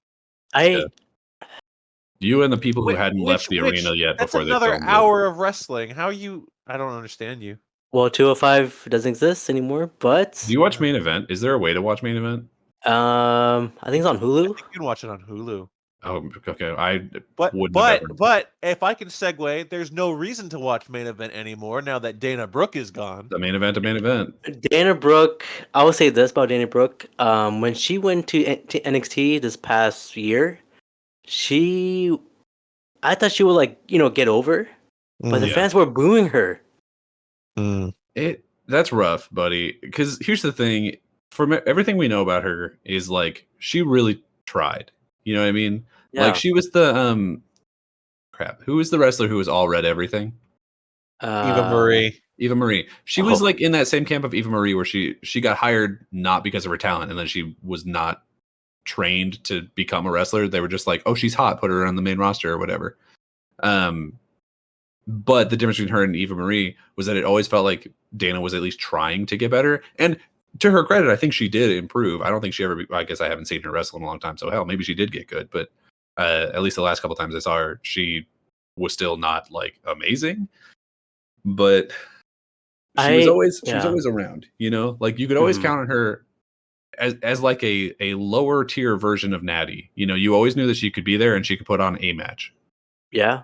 You and the people who hadn't left the arena yet before they filmed it. That's another hour of wrestling. How you? I don't understand you. Well, 205 doesn't exist anymore, but do you watch Main Event? Is there a way to watch Main Event? I think it's on Hulu. You can watch it on Hulu. Oh, okay. But if I can segue, there's no reason to watch Main Event anymore now that Dana Brooke is gone. The main event. Dana Brooke. I will say this about Dana Brooke. When she went to NXT this past year, I thought she would get over, but the fans were booing her. That's rough, buddy. Because here's the thing: from everything we know about her, is like she really tried. You know what I mean? Yeah. Like she was the who was the wrestler who was all red everything? Eva Marie. Eva Marie. She was like in that same camp of Eva Marie where she got hired not because of her talent, and then she was not trained to become a wrestler. They were just like, oh, she's hot, put her on the main roster or whatever. But the difference between her and Eva Marie was that it always felt like Dana was at least trying to get better. And to her credit, I think she did improve. I don't think she ever, I guess I haven't seen her wrestle in a long time. So hell, maybe she did get good. But at least the last couple times I saw her, she was still not like amazing. But she was always around, you know, like you could always count on her as like a lower tier version of Natty. You know, you always knew that she could be there and she could put on a match. Yeah.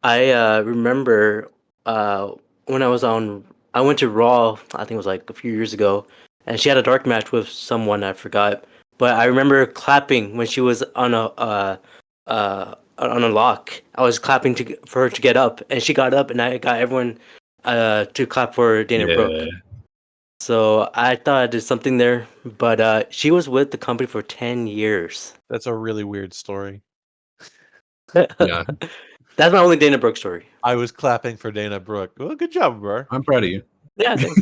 I remember when I went to Raw, I think it was like a few years ago, and she had a dark match with someone, I forgot. But I remember clapping when she was on a lock. I was clapping for her to get up, and she got up, and I got everyone to clap for Dana Brooke. So I thought there's something there, but she was with the company for 10 years. That's a really weird story. Yeah. That's my only Dana Brooke story. I was clapping for Dana Brooke. Well, good job, bro. I'm proud of you. Yeah, thanks.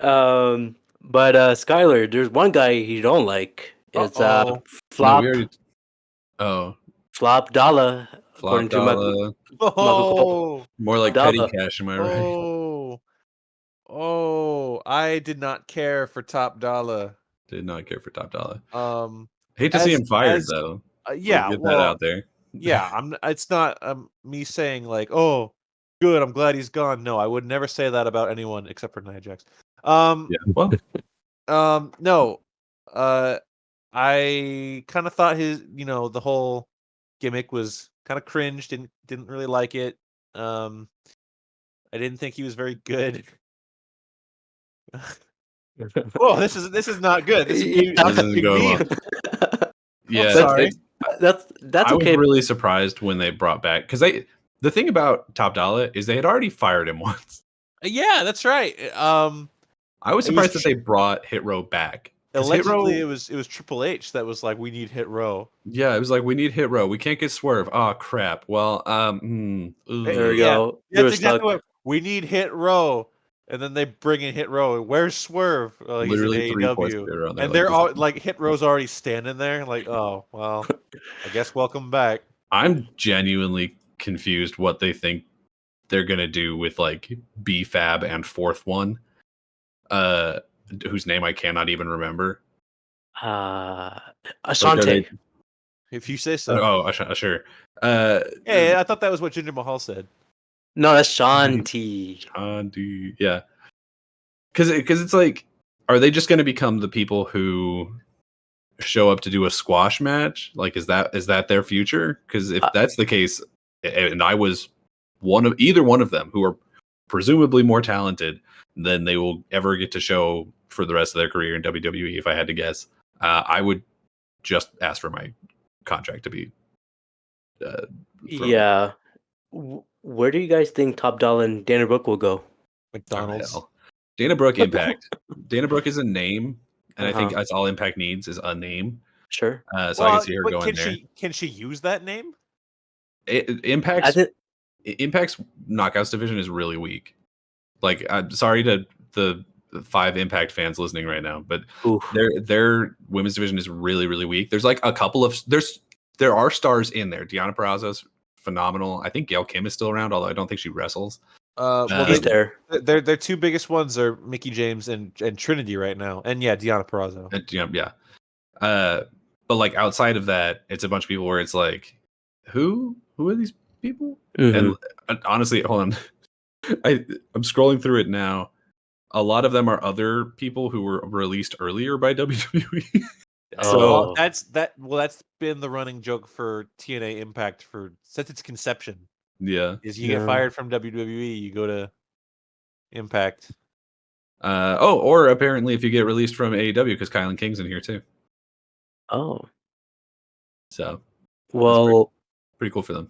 But Skyler, there's one guy you don't like. It's Uh-oh. Flop No, we already. Oh, Flop Dollar, according Flop to Dollar. Oh, More like Dollar. petty cash, am I right? oh! I did not care for Top Dollar. Did not care for Top Dollar. Um, Hate to see him fired as though. yeah, We'll get that well, out there. yeah. It's not me saying like, oh, good. I'm glad he's gone. No, I would never say that about anyone except for Nia Jax. Yeah. Well, No. I kind of thought the whole gimmick was kind of cringe. Didn't really like it. I didn't think he was very good. Oh, this is not good. This is Yeah. This doesn't go mean. well. Yeah, sorry. That's I was okay. really surprised when they brought back because the thing about Top Dollar is they had already fired him once. Yeah, that's right. I was It was surprised that they brought Hit Row back. 'Cause Hit Row, allegedly it was Triple H that was like, we need Hit Row. yeah, it was like we need Hit Row. We can't get Swerve. Oh crap. Well, There we Yeah, go. that's We're exactly stuck. what we need. Hit Row, and then they bring in Hit Row. Where's Swerve? He's in literally 3 points AEW, later on there. and Like, they're this- all like Hit Row's already standing there. Like, oh well, I guess welcome back. I'm genuinely confused what they think they're gonna do with like B-Fab and fourth one, whose name I cannot even remember. Ashante. If you say so. Oh, sure. Hey, I thought that was what Jinder Mahal said. No, that's Shanti. Yeah, because it's like, are they just going to become the people who show up to do a squash match? Like, is that their future? Because if that's the case, and I was either one of them who are presumably more talented than they will ever get to show for the rest of their career in WWE, if I had to guess, I would just ask for my contract to be. Yeah. Where do you guys think Top Dollar and Dana Brooke will go? McDonald's. Oh, Dana Brooke Impact. Dana Brooke is a name, and I think Uh-huh. that's all Impact needs is a name. Sure. So I can see her but going there. Can she use that name? Impact's I think Impact's knockouts division is really weak. Like, I'm sorry to the 5 Impact fans listening right now, but oof. their women's division is really, really weak. There's like a couple of there are stars in there. Deonna Purrazzo's phenomenal. I think Gail Kim is still around, although I don't think she wrestles. Well, He's there. their two biggest ones are Mickey James and Trinity right now, and yeah, Deonna Purrazzo. Yeah. But like outside of that, it's a bunch of people where it's like, who are these people? Mhm. And honestly, hold on, I'm scrolling through it now. A lot of them are other people who were released earlier by WWE. Oh. That's been the running joke for TNA Impact since its conception. Yeah. Is you get fired from WWE, you go to Impact. Or apparently if you get released from AEW, because Kylan King's in here too. Oh. So Well, pretty cool for them.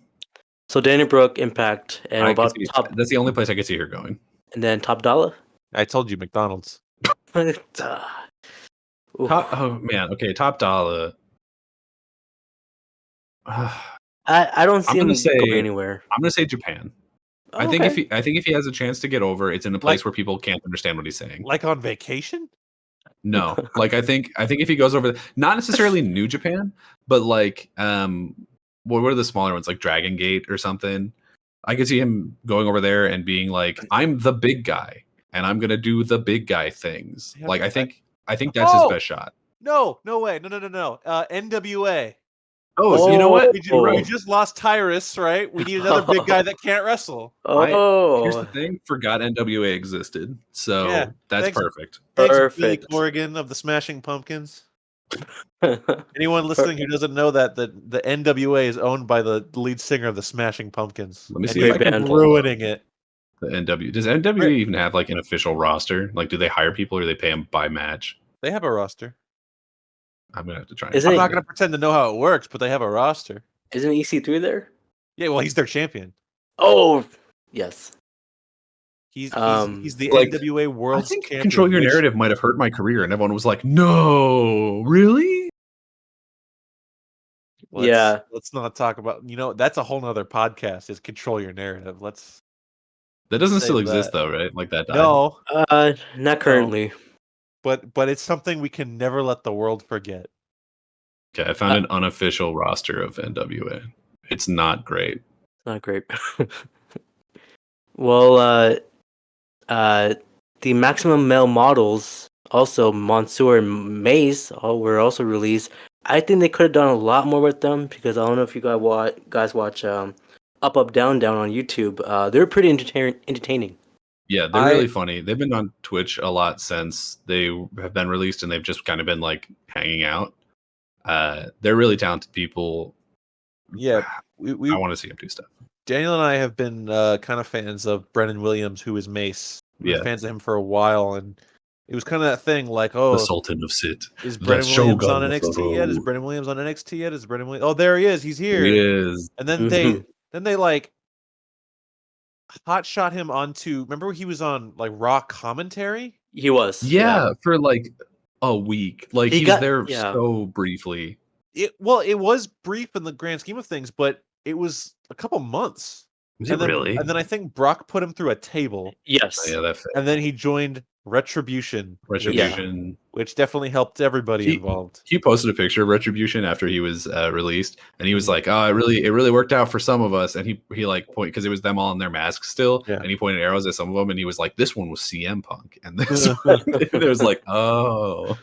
so Dana Brooke, Impact, and Top, that's the only place I could see her going. and then Top Dollar. I told you McDonald's. Oof. Oh man, okay, Top Dollar. I don't see him going anywhere. I'm gonna say Japan. Oh, I think okay. if he has a chance to get over, it's in a place where people can't understand what he's saying. Like on vacation? No, like I think if he goes over, not necessarily New Japan, but like what are the smaller ones, like Dragon Gate or something? I could see him going over there and being like, "I'm the big guy, and I'm gonna do the big guy things." Yeah, Like I think that's his best shot. No way. No. NWA. Oh, you know what? We just lost Tyrus, right? We need another big guy that can't wrestle. Here's the thing: forgot NWA existed, so Yeah, that's thanks. perfect. Thanks, Billy Corrigan of the Smashing Pumpkins. Anyone listening who doesn't know that the NWA is owned by the lead singer of the Smashing Pumpkins. Let me see if if I can ruining it. The NW does NWA even have like an official roster? Like, do they hire people or do they pay them by match? They have a roster. I'm gonna have to try. I'm not gonna pretend to know how it works, but they have a roster. Isn't EC3 there? Yeah, well, he's their champion. Oh, yes. He's Um, he's the like, NWA I World think Champion. Control Your which- Narrative might have hurt my career, and everyone was like, "No, really?" Yeah. Let's not talk about. That's a whole nother podcast. Is Control Your Narrative. Let's That doesn't still save exist that. though, right? Like that died. No, Not currently. but it's something we can never let the world forget. Okay, I found an unofficial roster of NWA. It's not great. Not great. Well, the Maximum Male models, also Mansoor and Maze, were also released. I think they could have done a lot more with them because I don't know if you guys watch Up Up Down Down on YouTube. They're pretty entertaining. Yeah, they're I really funny. They've been on Twitch a lot since they have been released, and they've just kind of been like hanging out. They're really talented people. yeah, I we want to see them do stuff. Daniel and I have been kind of fans of Brennan Williams, who is Mace. We've been Yeah. fans of him for a while, and it was kind of that thing like, The oh, Sultan of Sit. is The Brennan Williams on Shogun of the NXT yet? Is road. Brennan Williams on NXT yet? Is Brennan Williams? Oh, there he is. He's Here here. he is. And then Mhm. they like hot shot him onto. Remember he was on like Raw commentary. He was. Yeah, for like a week. Like He he was got- there yeah. so briefly. It was brief in the grand scheme of things, but it was a couple months. Was it really? And then I think Brock put him through a table, Yes. Oh, yeah, that fit. and then he joined Retribution, Retribution. which definitely helped everybody He- involved. He posted a picture of Retribution after he was released, and he was Mhm. like, "Oh, it really worked out for some of us." And he like point because it was them all in their masks still, Yeah. and he pointed arrows at some of them, and he was like, "This one was CM Punk," and this one, it was like, "Oh,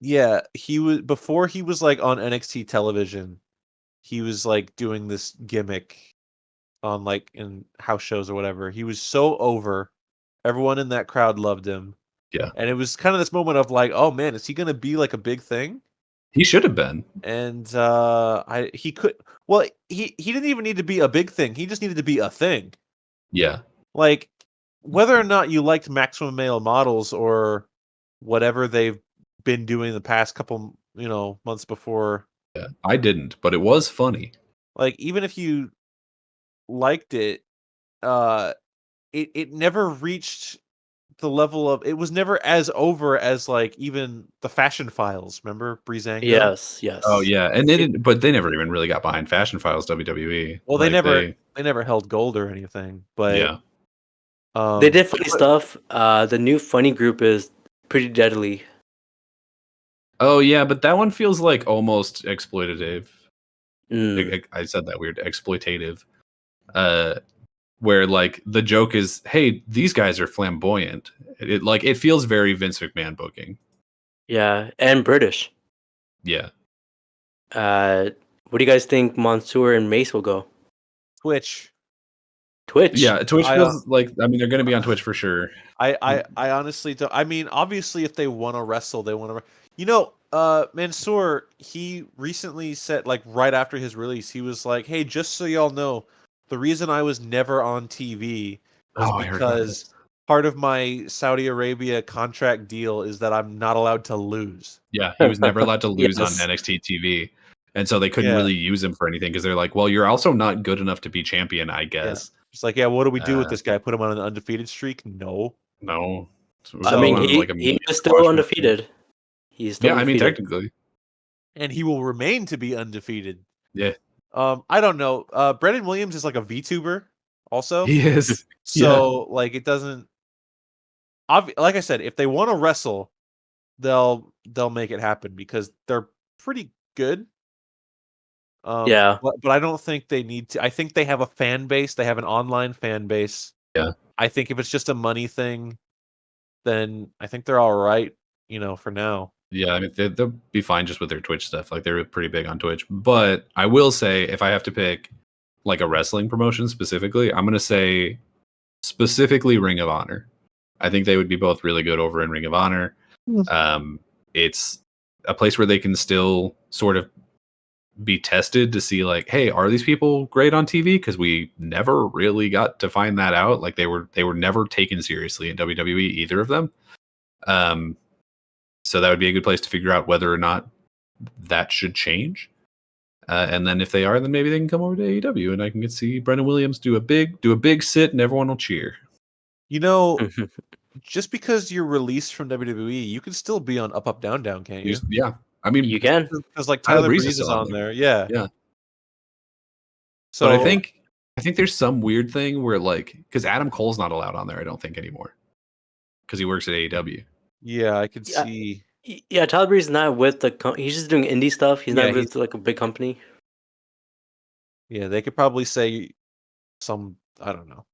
Yeah, he was before he was like on NXT television. He was like doing this gimmick on like in house shows or whatever. He was so over. Everyone in that crowd loved him. Yeah. And it was kind of this moment of like, oh man, is he gonna be like a big thing? he should have been." And he didn't even need to be a big thing. He just needed to be a thing. Yeah, Like whether or not you liked Maximum Male Models or whatever they've been doing the past couple, months before, yeah. I didn't, but it was funny. like even if you liked it, it never reached the level of it was never as over as like even the Fashion Files. Remember Breezango? Yes. Oh yeah, and they didn't, but they never even really got behind Fashion Files WWE. Well, they Like, never held gold or anything, but yeah. They did funny stuff. The new funny group is pretty deadly. Oh yeah, but that one feels like almost exploitative. Mm. I said that weird, exploitative. Where like the joke is, hey, these guys are flamboyant. It feels very Vince McMahon booking. Yeah, and British. Yeah. What do you guys think Mansoor and Mace will go? Twitch. Yeah, Twitch I, feels like, I mean, they're going to be on Twitch for sure. I honestly don't. I mean, obviously, if they want to wrestle, they want to. Mansoor, he recently said, like, right after his release, he was like, "Hey, just so y'all know, the reason I was never on TV was Oh, I heard about because part of my Saudi Arabia contract deal is that I'm not allowed to lose." Yeah, he was never allowed to lose Yes. on NXT TV. And so they couldn't Yeah. really use him for anything because they're like, well, you're also not good enough to be champion, I guess. It's like, yeah, what do we do with this guy? Put him on an undefeated streak? No. No. So I mean, on, he like, a is squash still match. undefeated. He's still Yeah, I mean, undefeated. technically. And he will remain to be undefeated. Yeah. I don't know. Brennan Williams is like a VTuber also. He is. So like it doesn't like I said, if they want to wrestle, they'll make it happen because they're pretty good. Yeah. But I don't think they need to. I think they have a fan base. They have an online fan base. Yeah. I think if it's just a money thing, then I think they're all right, for now. Yeah, I mean, they'll be fine just with their Twitch stuff. Like, they're pretty big on Twitch. But I will say, if I have to pick, like, a wrestling promotion specifically, I'm going to say specifically Ring of Honor. I think they would be both really good over in Ring of Honor. It's a place where they can still sort of be tested to see, like, hey, are these people great on TV? Because we never really got to find that out. Like, they were never taken seriously in WWE, either of them. So that would be a good place to figure out whether or not that should change. And then if they are, then maybe they can come over to AEW, and I can get see Brendan Williams do a big sit, and everyone will cheer. You know, just because you're released from WWE, you can still be on Up Up Down Down, can't you? Yeah, I mean, You can. Because like Tyler Tyler Breeze Breeze is is on on there. there. Yeah. Yeah. So But I think there's some weird thing where like because Adam Cole's not allowed on there, I don't think anymore because he works at AEW. yeah, I could Yeah. see. Yeah, Tyler Breeze is not with he's just doing indie stuff. He's Yeah, not with like a big company. Yeah, they could probably say some. I don't know.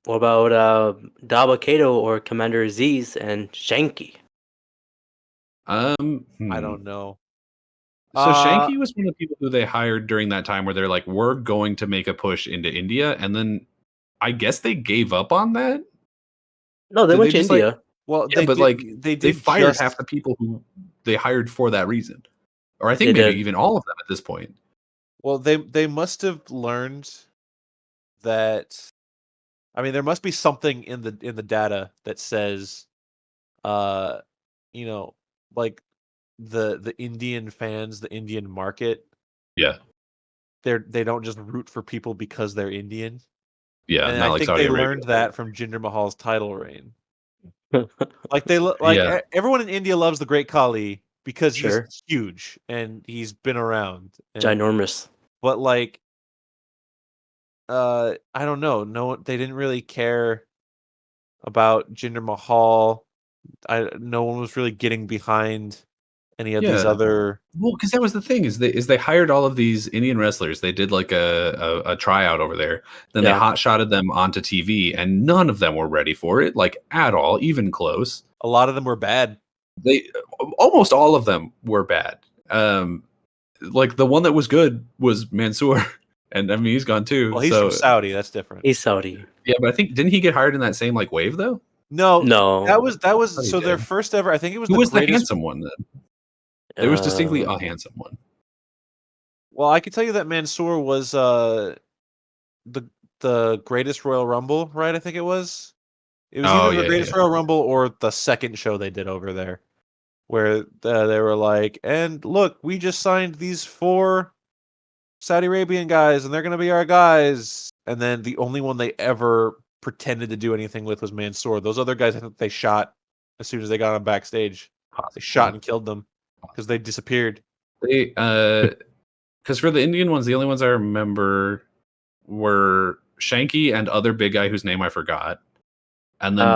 What about Daba Kato or Commander Aziz and Shanky? I don't know. So Shanky was one of the people who they hired during that time where they're like, we're going to make a push into India, and then I guess they gave up on that. No, they Did went they to just like India. Well, yeah, they but did. like They they did fired just, half the people who they hired for that reason, or I think They maybe did. even all of them at this point. Well, they must have learned that. I mean, there must be something in the data that says, uh, you know, like the Indian fans, the Indian market, Yeah, they don't just root for people because they're Indian. yeah, And not I like think Saudi they Arabia. learned that from Jinder Mahal's title reign. Like Yeah. everyone in India loves the Great Khali because he's Sure. huge and he's been around. And Ginormous. but like I don't know. No, they didn't really care about Jinder Mahal. No one was really getting behind any of these Yeah. other. Well, because that was the thing is they hired all of these Indian wrestlers. They did like a tryout over there. Then they Yeah. hot shotted them onto TV, and none of them were ready for it, like at all, even close. A lot of them were bad. They almost all of them were bad. Like the one that was good was Mansoor, and I mean he's gone too. Well, he's from So Saudi. That's different. He's Saudi. yeah, but I think didn't he get hired in that same like wave though? No, No. that Oh, was he so their did. first ever. I think it was Who the was the greatest. handsome one then? There was distinctly Uh, a handsome one. Well, I can tell you that Mansoor was the greatest Royal Rumble, right? I think it was. It was Oh either the yeah, yeah, greatest yeah. Royal Rumble or the second show they did over there, where they were like, "And look, we just signed these 4 Saudi Arabian guys, and they're gonna be our guys." And then the only one they ever pretended to do anything with was Mansoor. Those other guys, I think they shot as soon as they got on backstage. They shot and killed them because they disappeared. They because for the Indian ones, the only ones I remember were Shanky and other big guy whose name I forgot, and then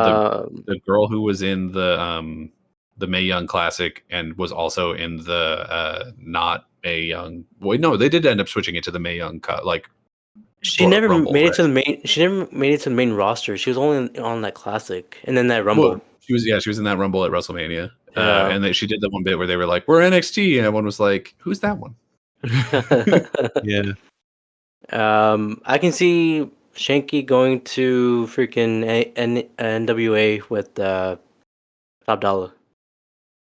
the girl who was in the Mae Young Classic and was also in the not Mae Young. Wait, no, they did end up switching it to the Mae Young cut. Like she never Rumble, made it right? to the main. She never made it to the main roster. She was only on that classic and then that Rumble. Well, she was in that Rumble at WrestleMania, Yeah. and she did the one bit where they were like, "We're NXT," and everyone was like, "Who's that one?" Yeah. I can see Shanky going to freaking NWA with Top Dollar.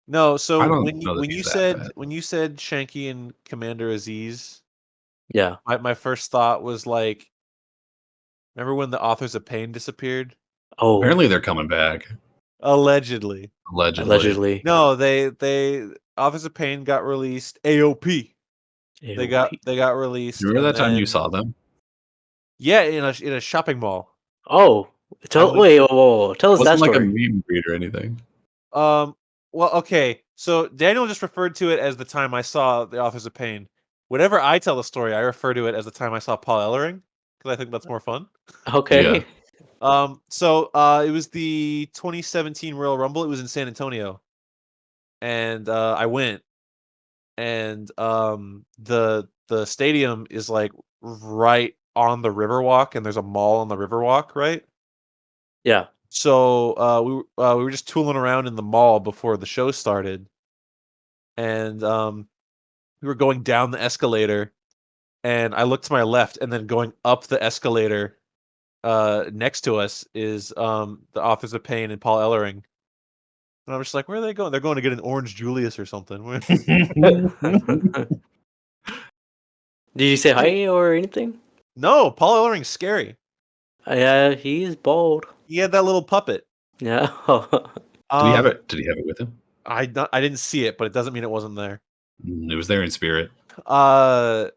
No, so I don't know that when you he's that bad. said Shanky and Commander Aziz, Yeah. my first thought was like, remember when the Authors of Pain disappeared? Oh, Apparently, they're coming back. Allegedly. allegedly. No, they Authors of Pain got released. AOP. They AOP. got released, You remember and that time you then saw them? yeah, in a shopping mall. Oh, I went, wait, whoa. Tell It us that wasn't like a story. meet and greet or anything. well, okay. So Daniel just referred to it as the time I saw the Authors of Pain. Whenever I tell the story, I refer to it as the time I saw Paul Ellering because I think that's more fun. Okay. Yeah. So it was the 2017 Royal Rumble. It was in San Antonio, and I went, and the stadium is like right on the Riverwalk, and there's a mall on the Riverwalk, right? Yeah. So we were just tooling around in the mall before the show started, and we were going down the escalator, and I looked to my left, and then going up the escalator next to us is the Authors of Pain and Paul Ellering. And I'm just like, where are they going? They're going to get an Orange Julius or something. Did you say hi or anything? No, Paul Ellering's scary. Yeah, he's bald. He had that little puppet. Yeah. Did he have it? Did he have it with him? I didn't see it, but it doesn't mean it wasn't there. It was there in spirit. Yeah,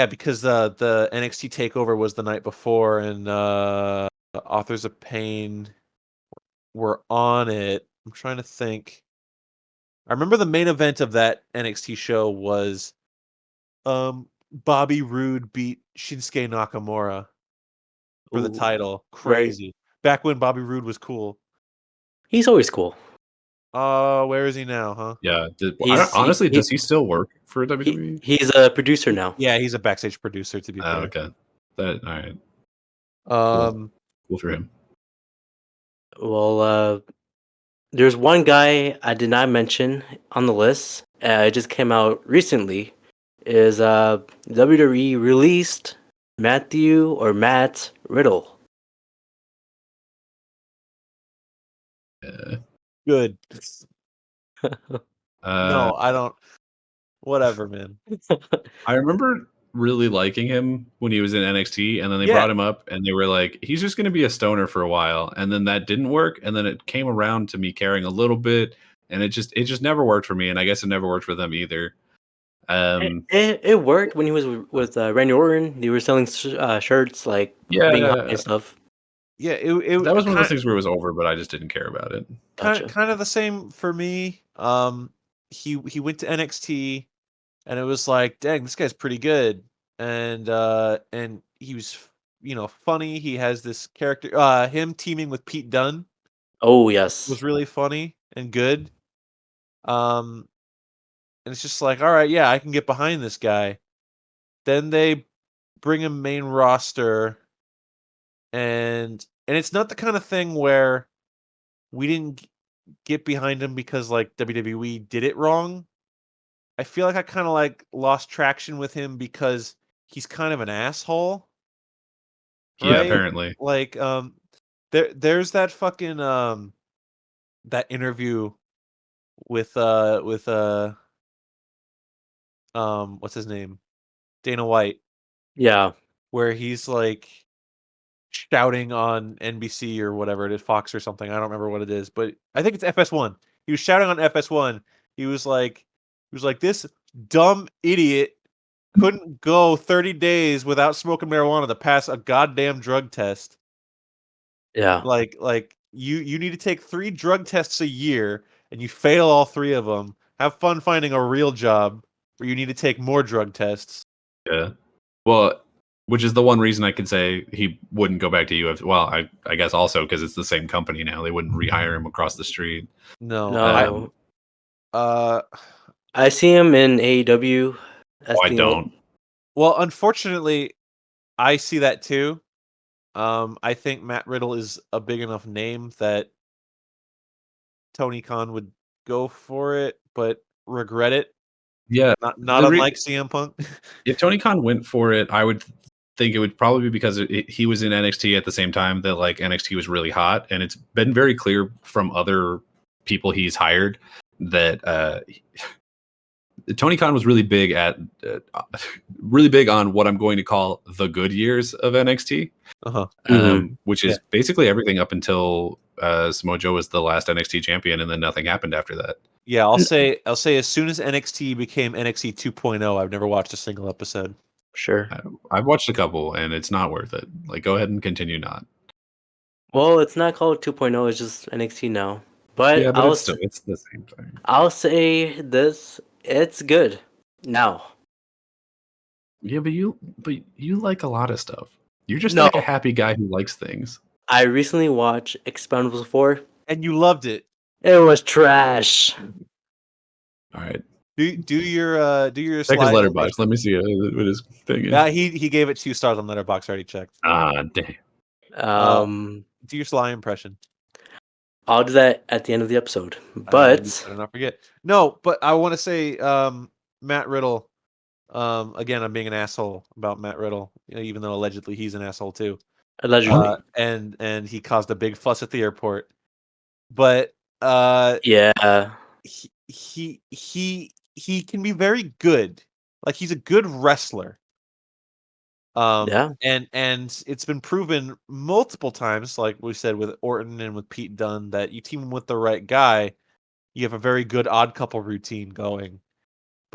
because the NXT takeover was the night before, and Authors of Pain were on it. I'm trying to think. I remember the main event of that NXT show was Bobby Roode beat Shinsuke Nakamura for the Ooh, title. right. Crazy. Back when Bobby Roode was cool. He's always cool. Where is he now, huh? Yeah. He's Honestly, does he still work for WWE? he's a producer now. Yeah, he's a backstage producer, to be Oh, fair. okay. All right. Um, Cool for him. Well, there's one guy I did not mention on the list. It just came out recently. Is WWE released Matt Riddle? Yeah. good. Uh, No, I don't. Whatever, man. I remember really liking him when he was in NXT, and then they Yeah. brought him up, and they were like, "He's just going to be a stoner for a while," and then that didn't work, and then it came around to me caring a little bit, and it just never worked for me, and I guess it never worked for them either. It worked when he was with Randy Orton. They were selling shirts, like being high Yeah, and stuff. Yeah, that was one of those kind things where it was over, but I just didn't care about it. Gotcha. of the same for me. He went to NXT, and it was like, dang, this guy's pretty good, and he was funny. He has this character. Him teaming with Pete Dunne Oh yes. was really funny and good. Um, and it's just like, all right, yeah, I can get behind this guy. Then they bring him main roster, and it's not the kind of thing where we didn't get behind him because like WWE did it wrong. I feel like I kind of like lost traction with him because he's kind of an asshole, Yeah, right? apparently. Like there's that fucking that interview with what's his name? Dana White, Yeah. where he's like shouting on NBC or whatever it is, Fox or something. I don't remember what it is, but I think it's FS1. He was shouting on FS1. He was like, this dumb idiot couldn't go 30 days without smoking marijuana to pass a goddamn drug test. Yeah. Like you need to take 3 drug tests a year and you fail all 3 of them. Have fun finding a real job where you need to take more drug tests. Yeah. Well, which is the one reason I could say he wouldn't go back to UFC. Well, I guess also because it's the same company now. They wouldn't rehire him across the street. No. No. Uh I see him in AEW. That's I the don't. well, unfortunately, I see that too. I think Matt Riddle is a big enough name that Tony Khan would go for it, but regret it. Yeah. Not unlike CM Punk. If Tony Khan went for it, I would think it would probably be because he was in NXT at the same time that like NXT was really hot, and it's been very clear from other people he's hired that Tony Khan was really big on what I'm going to call the good years of NXT, Uh-huh. which is Yeah. basically everything up until Samoa Joe was the last NXT champion, and then nothing happened after that. Yeah, I'll say as soon as NXT became NXT 2.0, I've never watched a single episode. Sure. I've watched a couple, and it's not worth it. Like, go ahead and continue not. Well, it's not called 2.0. It's just NXT now. But Yeah, but it's the same thing. I'll say this: it's good now. Yeah, but you like a lot of stuff. You're just No. like a happy guy who likes things. I recently watched Expendables 4. And you loved it. It was trash. All right, Do your check his slide letterbox. Let me see what his thing is. Yeah, he gave it 2 stars on Letterboxd. Already checked. Ah, damn. Do your Sly impression. I'll do that at the end of the episode. You But better not forget. No, but I want to say Matt Riddle. Again, I'm being an asshole about Matt Riddle, even though allegedly he's an asshole too. allegedly, And he caused a big fuss at the airport. But yeah, he can be very good. Like he's a good wrestler. yeah, And it's been proven multiple times, like we said with Orton and with Pete Dunne, that you team him with the right guy, you have a very good odd couple routine going.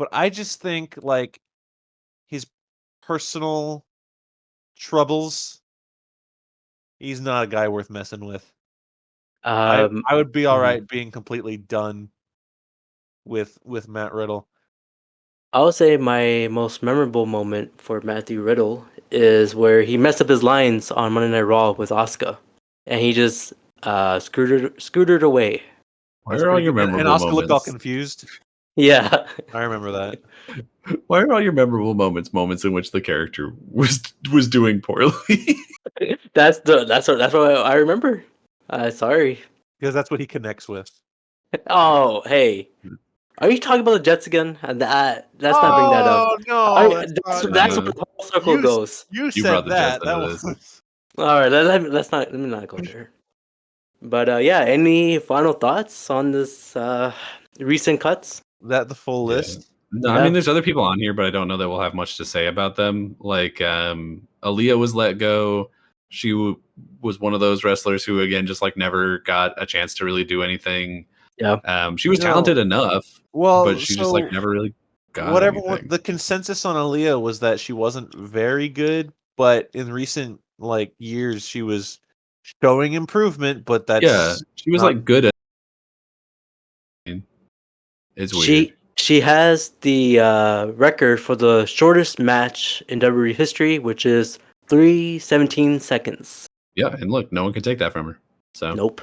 but I just think like his personal troubles, he's not a guy worth messing with. Um, I would be all mhm. right being completely done with Matt Riddle. I would say my most memorable moment for Matthew Riddle is where he messed up his lines on Monday Night Raw with Asuka, and he just scooted away. That's Where are all pretty your good. And memorable Oscar looked all moments? confused. Yeah, I remember that. Why are all your memorable moments moments in which the character was doing poorly? that's what I remember. Sorry. Because that's what he connects with. Oh, hey, are you talking about the Jets again? Let's not bring that up. Oh no, that's That's not. where Uh, the whole circle You goes. you you brought said the Jets that. into That this. was All right, let me not go there. But yeah, any final thoughts on this recent cuts? that the full Yeah. list. No, I Yeah. mean, there's other people on here, but I don't know that we'll have much to say about them. Like, Aaliyah was let go. She was one of those wrestlers who, again, just like never got a chance to really do anything. Yeah. She was No. talented enough, but Well, she just like so never really got whatever anything. the consensus on Aaliyah was that she wasn't very good, but in recent like years she was showing improvement, but Yeah, that's she was not like good at. It's weird. She has the record for the shortest match in WWE history, which is 3:17 seconds. Yeah, and look, no one can take that from her. So, Nope.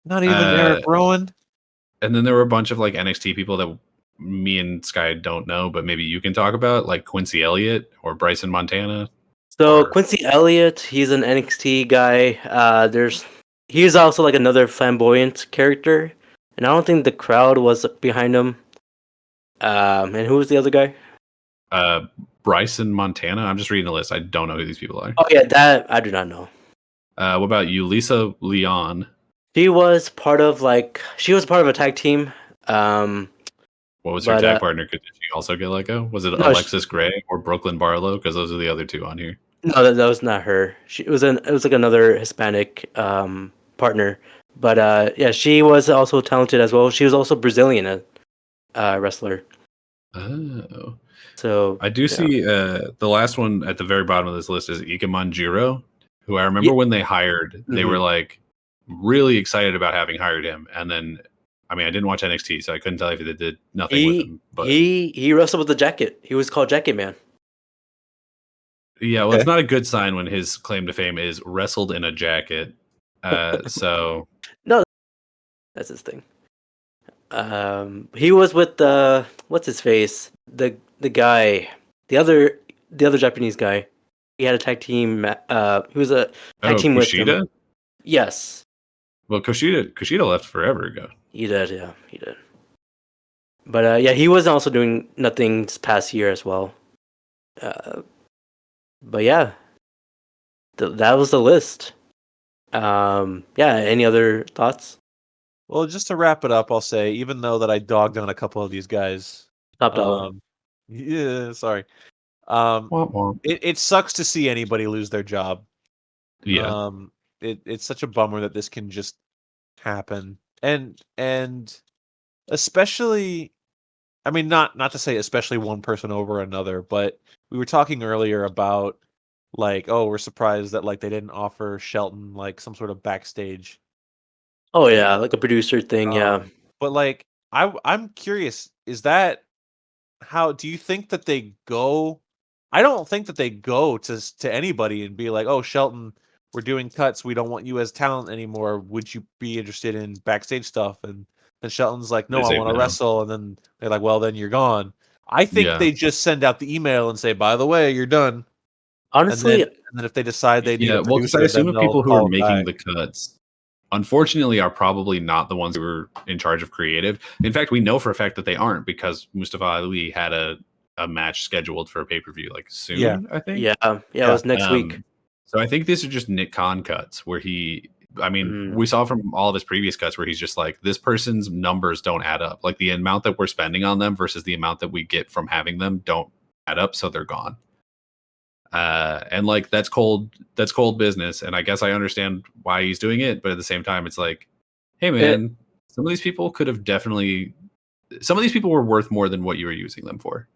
not even Eric uh, Rowan. and then there were a bunch of like NXT people that me and Sky don't know, but maybe you can talk about, like Quincy Elliott or Bryson Montana. So Or Quincy Elliott, he's an NXT guy. He's also like another flamboyant character, and I don't think the crowd was behind him. And who was the other guy? Bryson Montana. I'm just reading the list. I don't know who these people are. Oh yeah, that I do not know. What about you, Lisa Leon? She was part of a tag team. Um, What was her but tag partner? Did she also get let go? Was it no, Alexis Gray or Brooklyn Barlow? Because those are the other two on here. no, that was not her. It was like another Hispanic partner. But yeah, she was also talented as well. She was also Brazilian wrestler. Oh, So I do yeah. see the last one at the very bottom of this list is Ikemanjiro, who I remember Ye- when they hired, they were mhm. like really excited about having hired him. And then, I mean, I didn't watch NXT, so I couldn't tell you if they did nothing with him. But He wrestled with the Jacket. He was called Jacket Man. yeah, well, it's Okay. not a good sign when his claim to fame is wrestled in a jacket. So No, that's his thing. He was with the what's his face? The guy, the other Japanese guy. He had a tag team. He was a tag oh, team with him. Kushida. Yes, Well, Kushida left forever ago. he did. Yeah, he did. But yeah, he was also doing nothing this past year as well. Uh, but yeah, that was the list. Yeah. Any other thoughts? Well, just to wrap it up, I'll say even though that I dogged on a couple of these guys, Top dollar. um, yeah, sorry. Um, Womp womp. it sucks to see anybody lose their job. Yeah, It's such a bummer that this can just happen, and especially, I mean, not to say especially one person over another, but we were talking earlier about like, oh, we're surprised that like they didn't offer Shelton like some sort of backstage. Oh yeah, like a producer thing. Yeah. But like, I'm curious, is that how do you think that they go? I don't think that they go to anybody and be like, "Oh, Shelton, we're doing cuts. We don't want you as talent anymore. Would you be interested in backstage stuff?" And then Shelton's like, they "No, I say want to no. wrestle." And then they're like, "Well, then you're gone." I think Yeah, they just send out the email and say, "By the way, you're done." Honestly, And then if they decide they need a yeah. Well, because I producer, assume then the they'll people who are call a guy. making the cuts, unfortunately, are probably not the ones who are in charge of creative. In fact, we know for a fact that they aren't because Mustafa Ali had a match scheduled for a pay per view like Yeah, soon. I think. yeah, yeah. It yeah. was next week. So I think these are just Nick Khan cuts where he. I mean, Mm. we saw from all of his previous cuts where he's just like, this person's numbers don't add up. Like the amount that we're spending on them versus the amount that we get from having them don't add up, so they're gone. And like that's cold business. And I guess I understand why he's doing it, but at the same time, it's like, hey It, man, some of these people could have definitely some of these people were worth more than what you were using them for.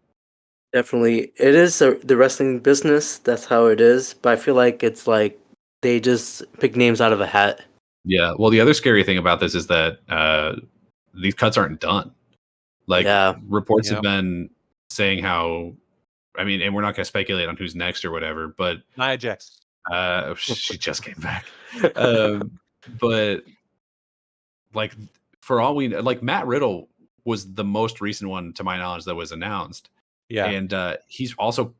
Definitely, it is the wrestling business. That's how it is. But I feel like it's like they just pick names out of a hat. Yeah. Well, the other scary thing about this is that these cuts aren't done. Like Yeah. reports have Yep. been saying how, I mean, and we're not going to speculate on who's next or whatever, but Nia Jax. she just came back. But like for all we know, like Matt Riddle was the most recent one to my knowledge that was announced. Yeah. And he's also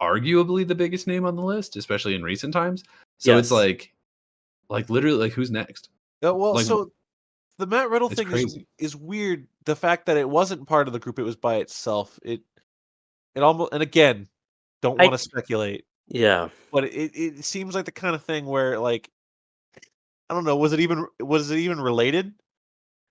arguably the biggest name on the list, especially in recent times. So it's Yes. like literally like who's next? Well, Like, so the Matt Riddle it's thing crazy. is weird. The fact that it wasn't part of the group, it was by itself. It almost, and again, don't want to speculate, Yeah. but it seems like the kind of thing where, like, I don't know, was it even related?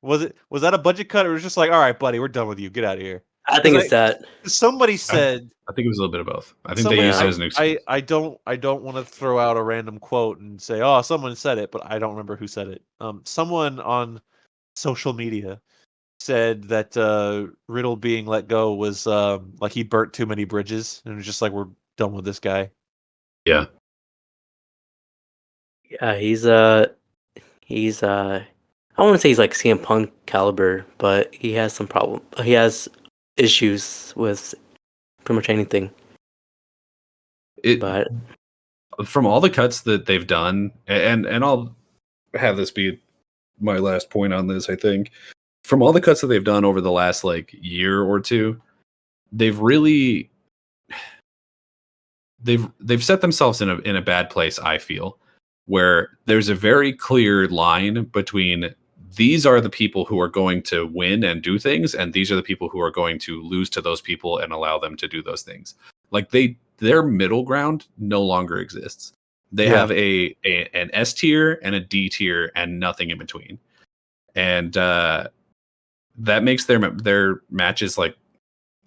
Was that a budget cut, or was it just like, all right, buddy, we're done with you, get out of here? I think it's that. Somebody I, said I think it was a little bit of both. I think they somebody used it Yeah. as an excuse. I don't want to throw out a random quote and say, oh, someone said it, but I don't remember who said it. Someone on social media said that Riddle being let go was like he burnt too many bridges, and it was just like, we're done with this guy. Yeah. Yeah. He's I wouldn't say he's like CM Punk caliber, but he has some problem. He has issues with pretty much anything. It But from all the cuts that they've done, and I'll have this be my last point on this, I think. From all the cuts that they've done over the last like year or two, they've really they've set themselves in a bad place, I feel, where there's a very clear line between these are the people who are going to win and do things, and these are the people who are going to lose to those people and allow them to do those things. Like their middle ground no longer exists. They Yeah. have an S tier and a D tier and nothing in between. And that makes their matches like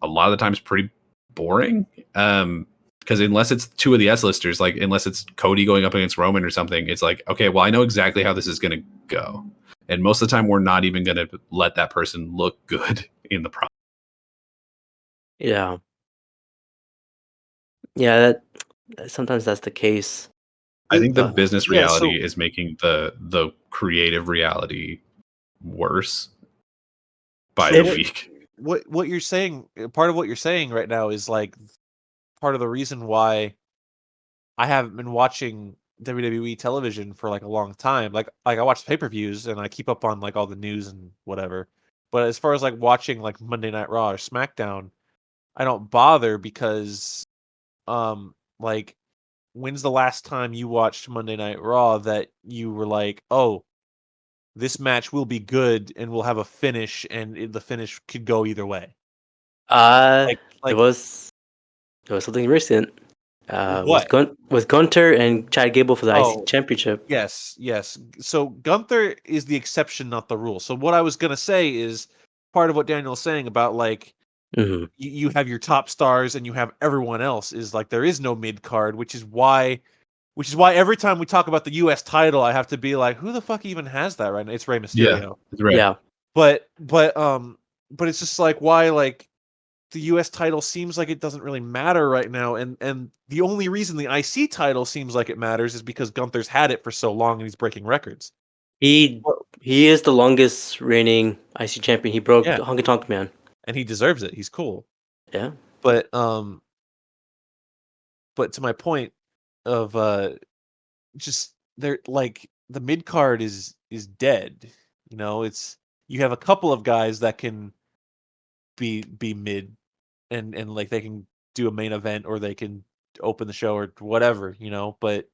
a lot of the times pretty boring. Because unless it's two of the S-listers, like unless it's Cody going up against Roman or something, it's like, okay, well, I know exactly how this is going to go. And most of the time, we're not even going to let that person look good in the process. yeah. Yeah, sometimes that's the case. I think the But business Yeah, so reality is making the creative reality worse by So the if week. what you're saying, part of what you're saying right now is like part of the reason why I haven't been watching WWE television for like a long time. Like I watch pay-per-views and I keep up on like all the news and whatever. But as far as like watching like Monday Night Raw or SmackDown, I don't bother because like when's the last time you watched Monday Night Raw that you were like, "Oh, this match will be good and we'll have a finish and the finish could go either way." Like there like was something recent. what? With Gunter and Chad Gable for the IC Oh, Championship. yes. So Gunther is the exception, not the rule. So what I was gonna say is part of what Daniel's saying about like Hmm. you have your top stars and you have everyone else is like there is no mid card, which is why every time we talk about the US title, I have to be like, who the fuck even has that right now? It's Rey Yeah, Mysterio. that's right. Yeah. But it's just like why like the US title seems like it doesn't really matter right now, and the only reason the IC title seems like it matters is because Gunther's had it for so long and he's breaking records. He Well, he is the longest reigning IC champion. He broke yeah, Honky Tonk Man. and he deserves it. He's cool. Yeah. But but to my point of just they're like the mid card is dead. You know, it's you have a couple of guys that can be mid and like they can do a main event or they can open the show or whatever, you know, but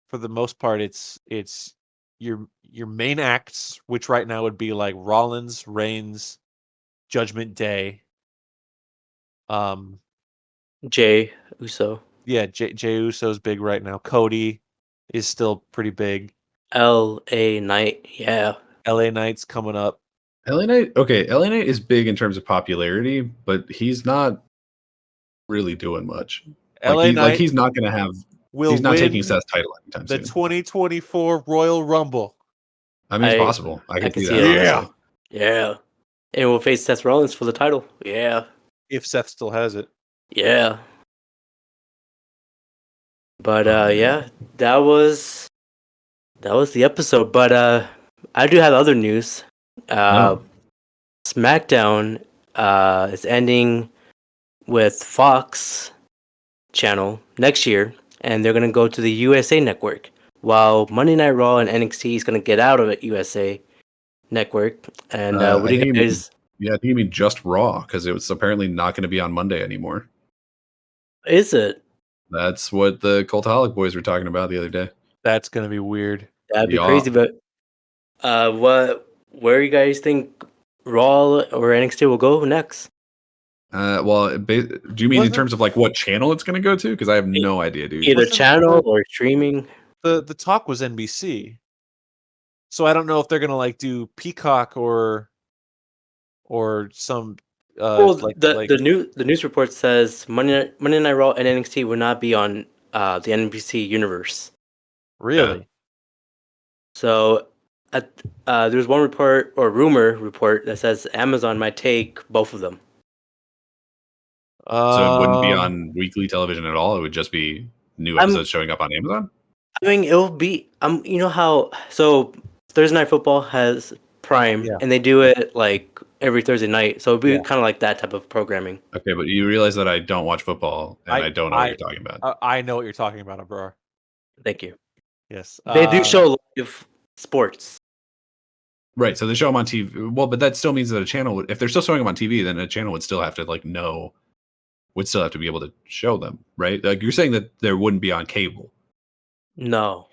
for the most part it's your main acts, which right now would be like Rollins, Reigns, Judgment Day. Um Jay Uso. yeah, Jey Uso's big right now. Cody is still pretty big. LA Knight. Yeah. LA Knight's coming up. LA Knight, okay, LA Knight is big in terms of popularity, but he's not really doing much. LA Knight He's not going to have. will He's not taking win Seth's title anytime the soon. 2024 Royal Rumble. I mean, it's possible. I I can can see see that. it. Honestly. Yeah. And we'll face Seth Rollins for the title. Yeah. If Seth still has it. Yeah. But Oh, man. yeah, that was the episode. But I do have other news. Oh. SmackDown is ending with Fox channel next year, and they're gonna go to the USA Network. While Monday Night Raw and NXT is gonna get out of it USA Network. And what I do you think guys? I think you mean just Raw because it was apparently not going to be on Monday anymore. Is it? That's what the Cultaholic boys were talking about the other day. That's gonna be weird. That'd be Yeah. crazy. But where you guys think Raw or NXT will go next? Well, do you mean in Wasn't- terms of like what channel it's going to go to? Because I have no idea, dude. Either Wasn't channel or streaming. The talk was NBC. So I don't know if they're gonna like do Peacock or some Well, like the news report says Monday Night Raw and NXT will not be on the NBC universe. really. So, there's one rumor report that says Amazon might take both of them. So it wouldn't be Um, on weekly television at all. It would just be new I'm- episodes showing up on Amazon. I mean, it'll be you know how Thursday Night Football has Prime, Yeah. and they do it like every Thursday night. So it'd be Yeah. kind of like that type of programming. Okay, but you realize that I don't watch football and I don't know what you're talking about. I know what you're talking about, Abrar. Thank you. Yes. They do show live sports. Right, so they show them on TV. Well, but that still means that a channel, if they're still showing them on TV, then a channel would still have to would still have to be able to show them, right? Like you're saying that there wouldn't be on cable. No.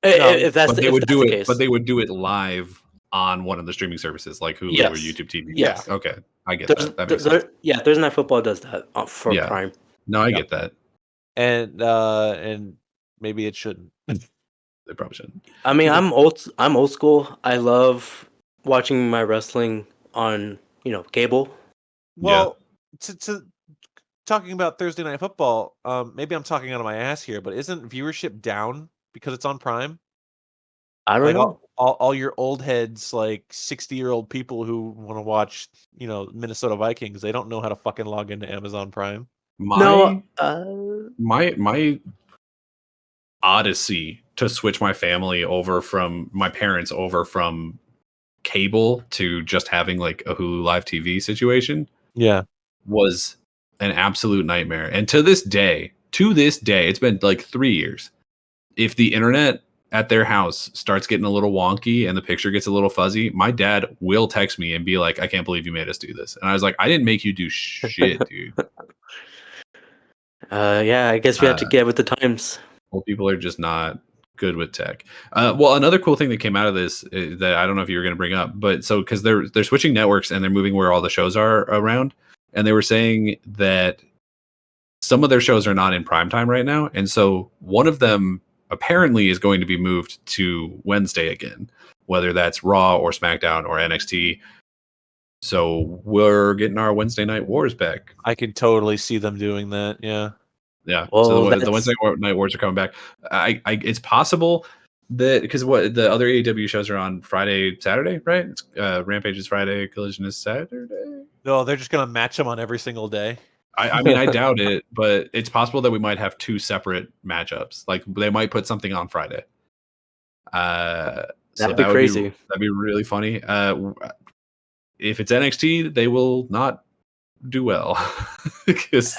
No, If that's But the, they if would that's do the it. case. But they would do it live on one of the streaming services like Hulu or Yes. YouTube TV. Yes. Okay, I get There's, that. That makes sense. yeah, Thursday Night Football does that for Yeah. Prime. No, I Yeah. get that. and maybe it shouldn't. They probably shouldn't. I mean, I'm old school. I love watching my wrestling on cable. Well, to talking about Thursday Night Football, maybe I'm talking out of my ass here, but isn't viewership down because it's on Prime? I don't Like know. all your old heads, like 60-year-old people who want to watch, Minnesota Vikings, they don't know how to fucking log into Amazon Prime. No, My odyssey to switch my family over from my parents over from cable to just having like a Hulu Live TV situation Yeah. was an absolute nightmare. And to this day, it's been like 3 years. If the internet at their house starts getting a little wonky and the picture gets a little fuzzy, my dad will text me and be like, I can't believe you made us do this. And I was like, I didn't make you do shit, dude. yeah, I guess we have to get with the times. Well, people are just not good with tech. Well, another cool thing that came out of this that I don't know if you were going to bring up, but so because they're switching networks and they're moving where all the shows are around, and they were saying that some of their shows are not in prime time right now, and so one of them apparently is going to be moved to Wednesday again, whether that's Raw or SmackDown or NXT. So we're getting our Wednesday Night Wars back. I could totally see them doing that. Yeah. Yeah. Well, So the that's- Wednesday Night Wars are coming back. It's possible that because what the other AEW shows are on Friday, Saturday, right? It's, Rampage is Friday, Collision is Saturday. No, they're just gonna match them on every single day. I mean, I doubt it, but it's possible that we might have two separate matchups. Like they might put something on Friday. So That'd be that would crazy. that'd be really funny. If it's NXT, they will not do well because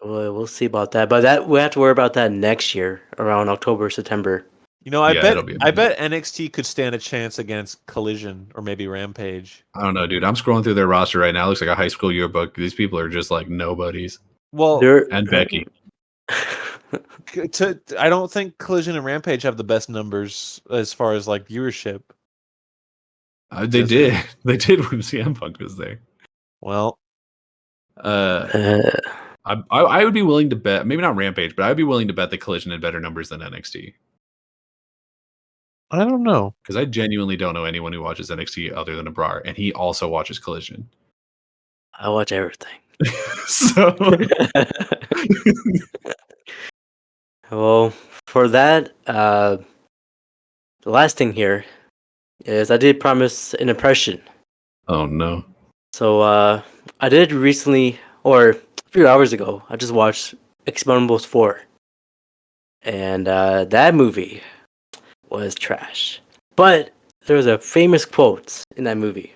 We'll see about that. But we have to worry about that next year, around October, September. I Yeah, it'll be a bet NXT could stand a chance against Collision or maybe Rampage. I don't know, dude. I'm scrolling through their roster right now. It looks like a high school yearbook. These people are just like nobodies. Well, And Becky. I don't think Collision and Rampage have the best numbers as far as like viewership. They did. They did when CM Punk was there. Well, I would be willing to bet, maybe not Rampage, but I'd be willing to bet that Collision had better numbers than NXT. I don't know. Because I genuinely don't know anyone who watches NXT other than Abrar, and he also watches Collision. I watch everything. So, Well, for that, the last thing here is I did promise an impression Oh no. So I did recently, or a few hours ago, I just watched Expendables 4. And that movie was trash. But there was a famous quote in that movie.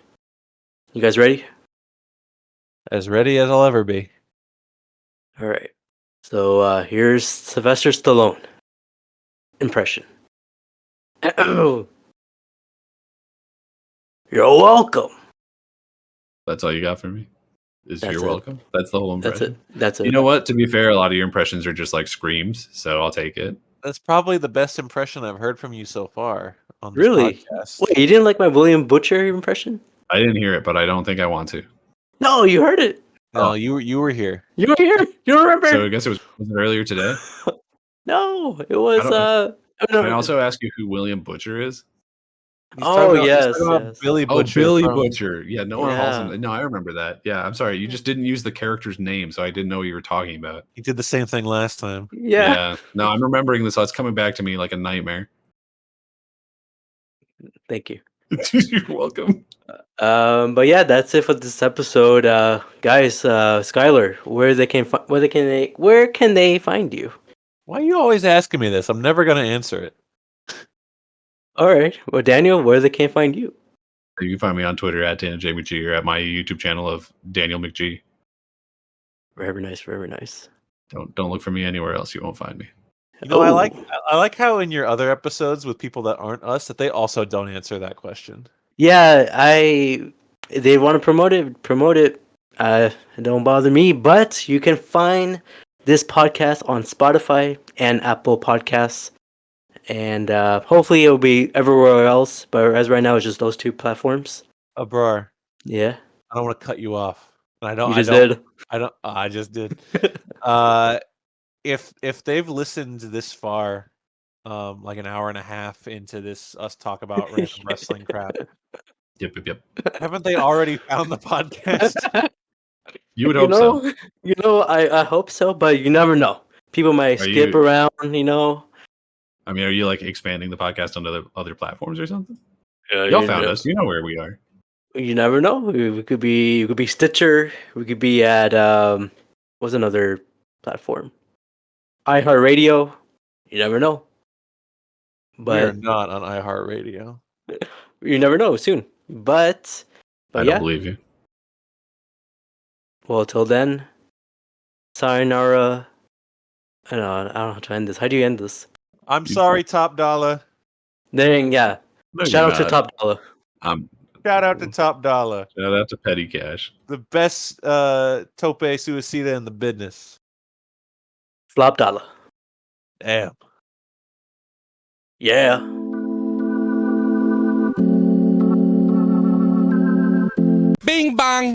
You guys ready? As ready as I'll ever be. All right. So here's Sylvester Stallone impression. You're welcome. That's all you got for me? Is That's you're it. welcome? That's the whole That's it. impression? That's You it. know what? To be fair, a lot of your impressions are just like screams, so I'll take it. That's probably the best impression I've heard from you so far on this Really? podcast. Wait, you didn't like my William Butcher impression? I didn't hear it, but I don't think I want to. No, you heard it. No, Oh. you were here. You were here. You don't remember? So I guess it was it earlier today? No, it was Can I also ask you who William Butcher is? He's Oh, talking yes, about yes. Billy Oh, Butcher. Billy from- Butcher. Yeah, Noah Yeah. Halson. No, I remember that. Yeah, I'm sorry. You just didn't use the character's name, so I didn't know what you were talking about. He did the same thing last time. Yeah. Yeah. No, I'm remembering this. So it's coming back to me like a nightmare. Thank you. You're welcome. But yeah, that's it for this episode. Guys, Skyler, where can they find you? Why are you always asking me this? I'm never gonna answer it. All right. Well, Daniel, where they can find you? You can find me on Twitter at Daniel J. McGee or at my YouTube channel of Daniel McGee. Very nice, very nice. Don't look for me anywhere else. You won't find me. You know, I Oh. like how in your other episodes with people that aren't us that they also don't answer that question. Yeah, they want to promote it. Don't bother me, but you can find this podcast on Spotify and Apple Podcasts. And hopefully it'll be everywhere else, but as right now it's just those two platforms. Abrar, Yeah. I don't want to cut you off. And I don't. You just I don't. did. I don't. I just did. If they've listened this far, like an hour and a half into this us talk about random wrestling crap, Yep. haven't they already found the podcast? You would hope so. I hope so, but you never know. People might Are skip you- around, I mean, are you like expanding the podcast onto other platforms or something? Yeah, Y'all found us. You know where we are. You never know. We could be Stitcher. We could be at what's another platform? iHeartRadio. You never know. We are But not on iHeartRadio. you never know soon. But I yeah. don't believe you. Well, till then, sayonara. I don't know how to end this. How do you end this? I'm sorry, Top Dollar. Then yeah. No, Shout you're out to not. Top Dollar. Shout out to Top Dollar, Shout out to Petty Cash. the best tope suicida in the business. Flop Dollar. Damn. Yeah. Bing bang.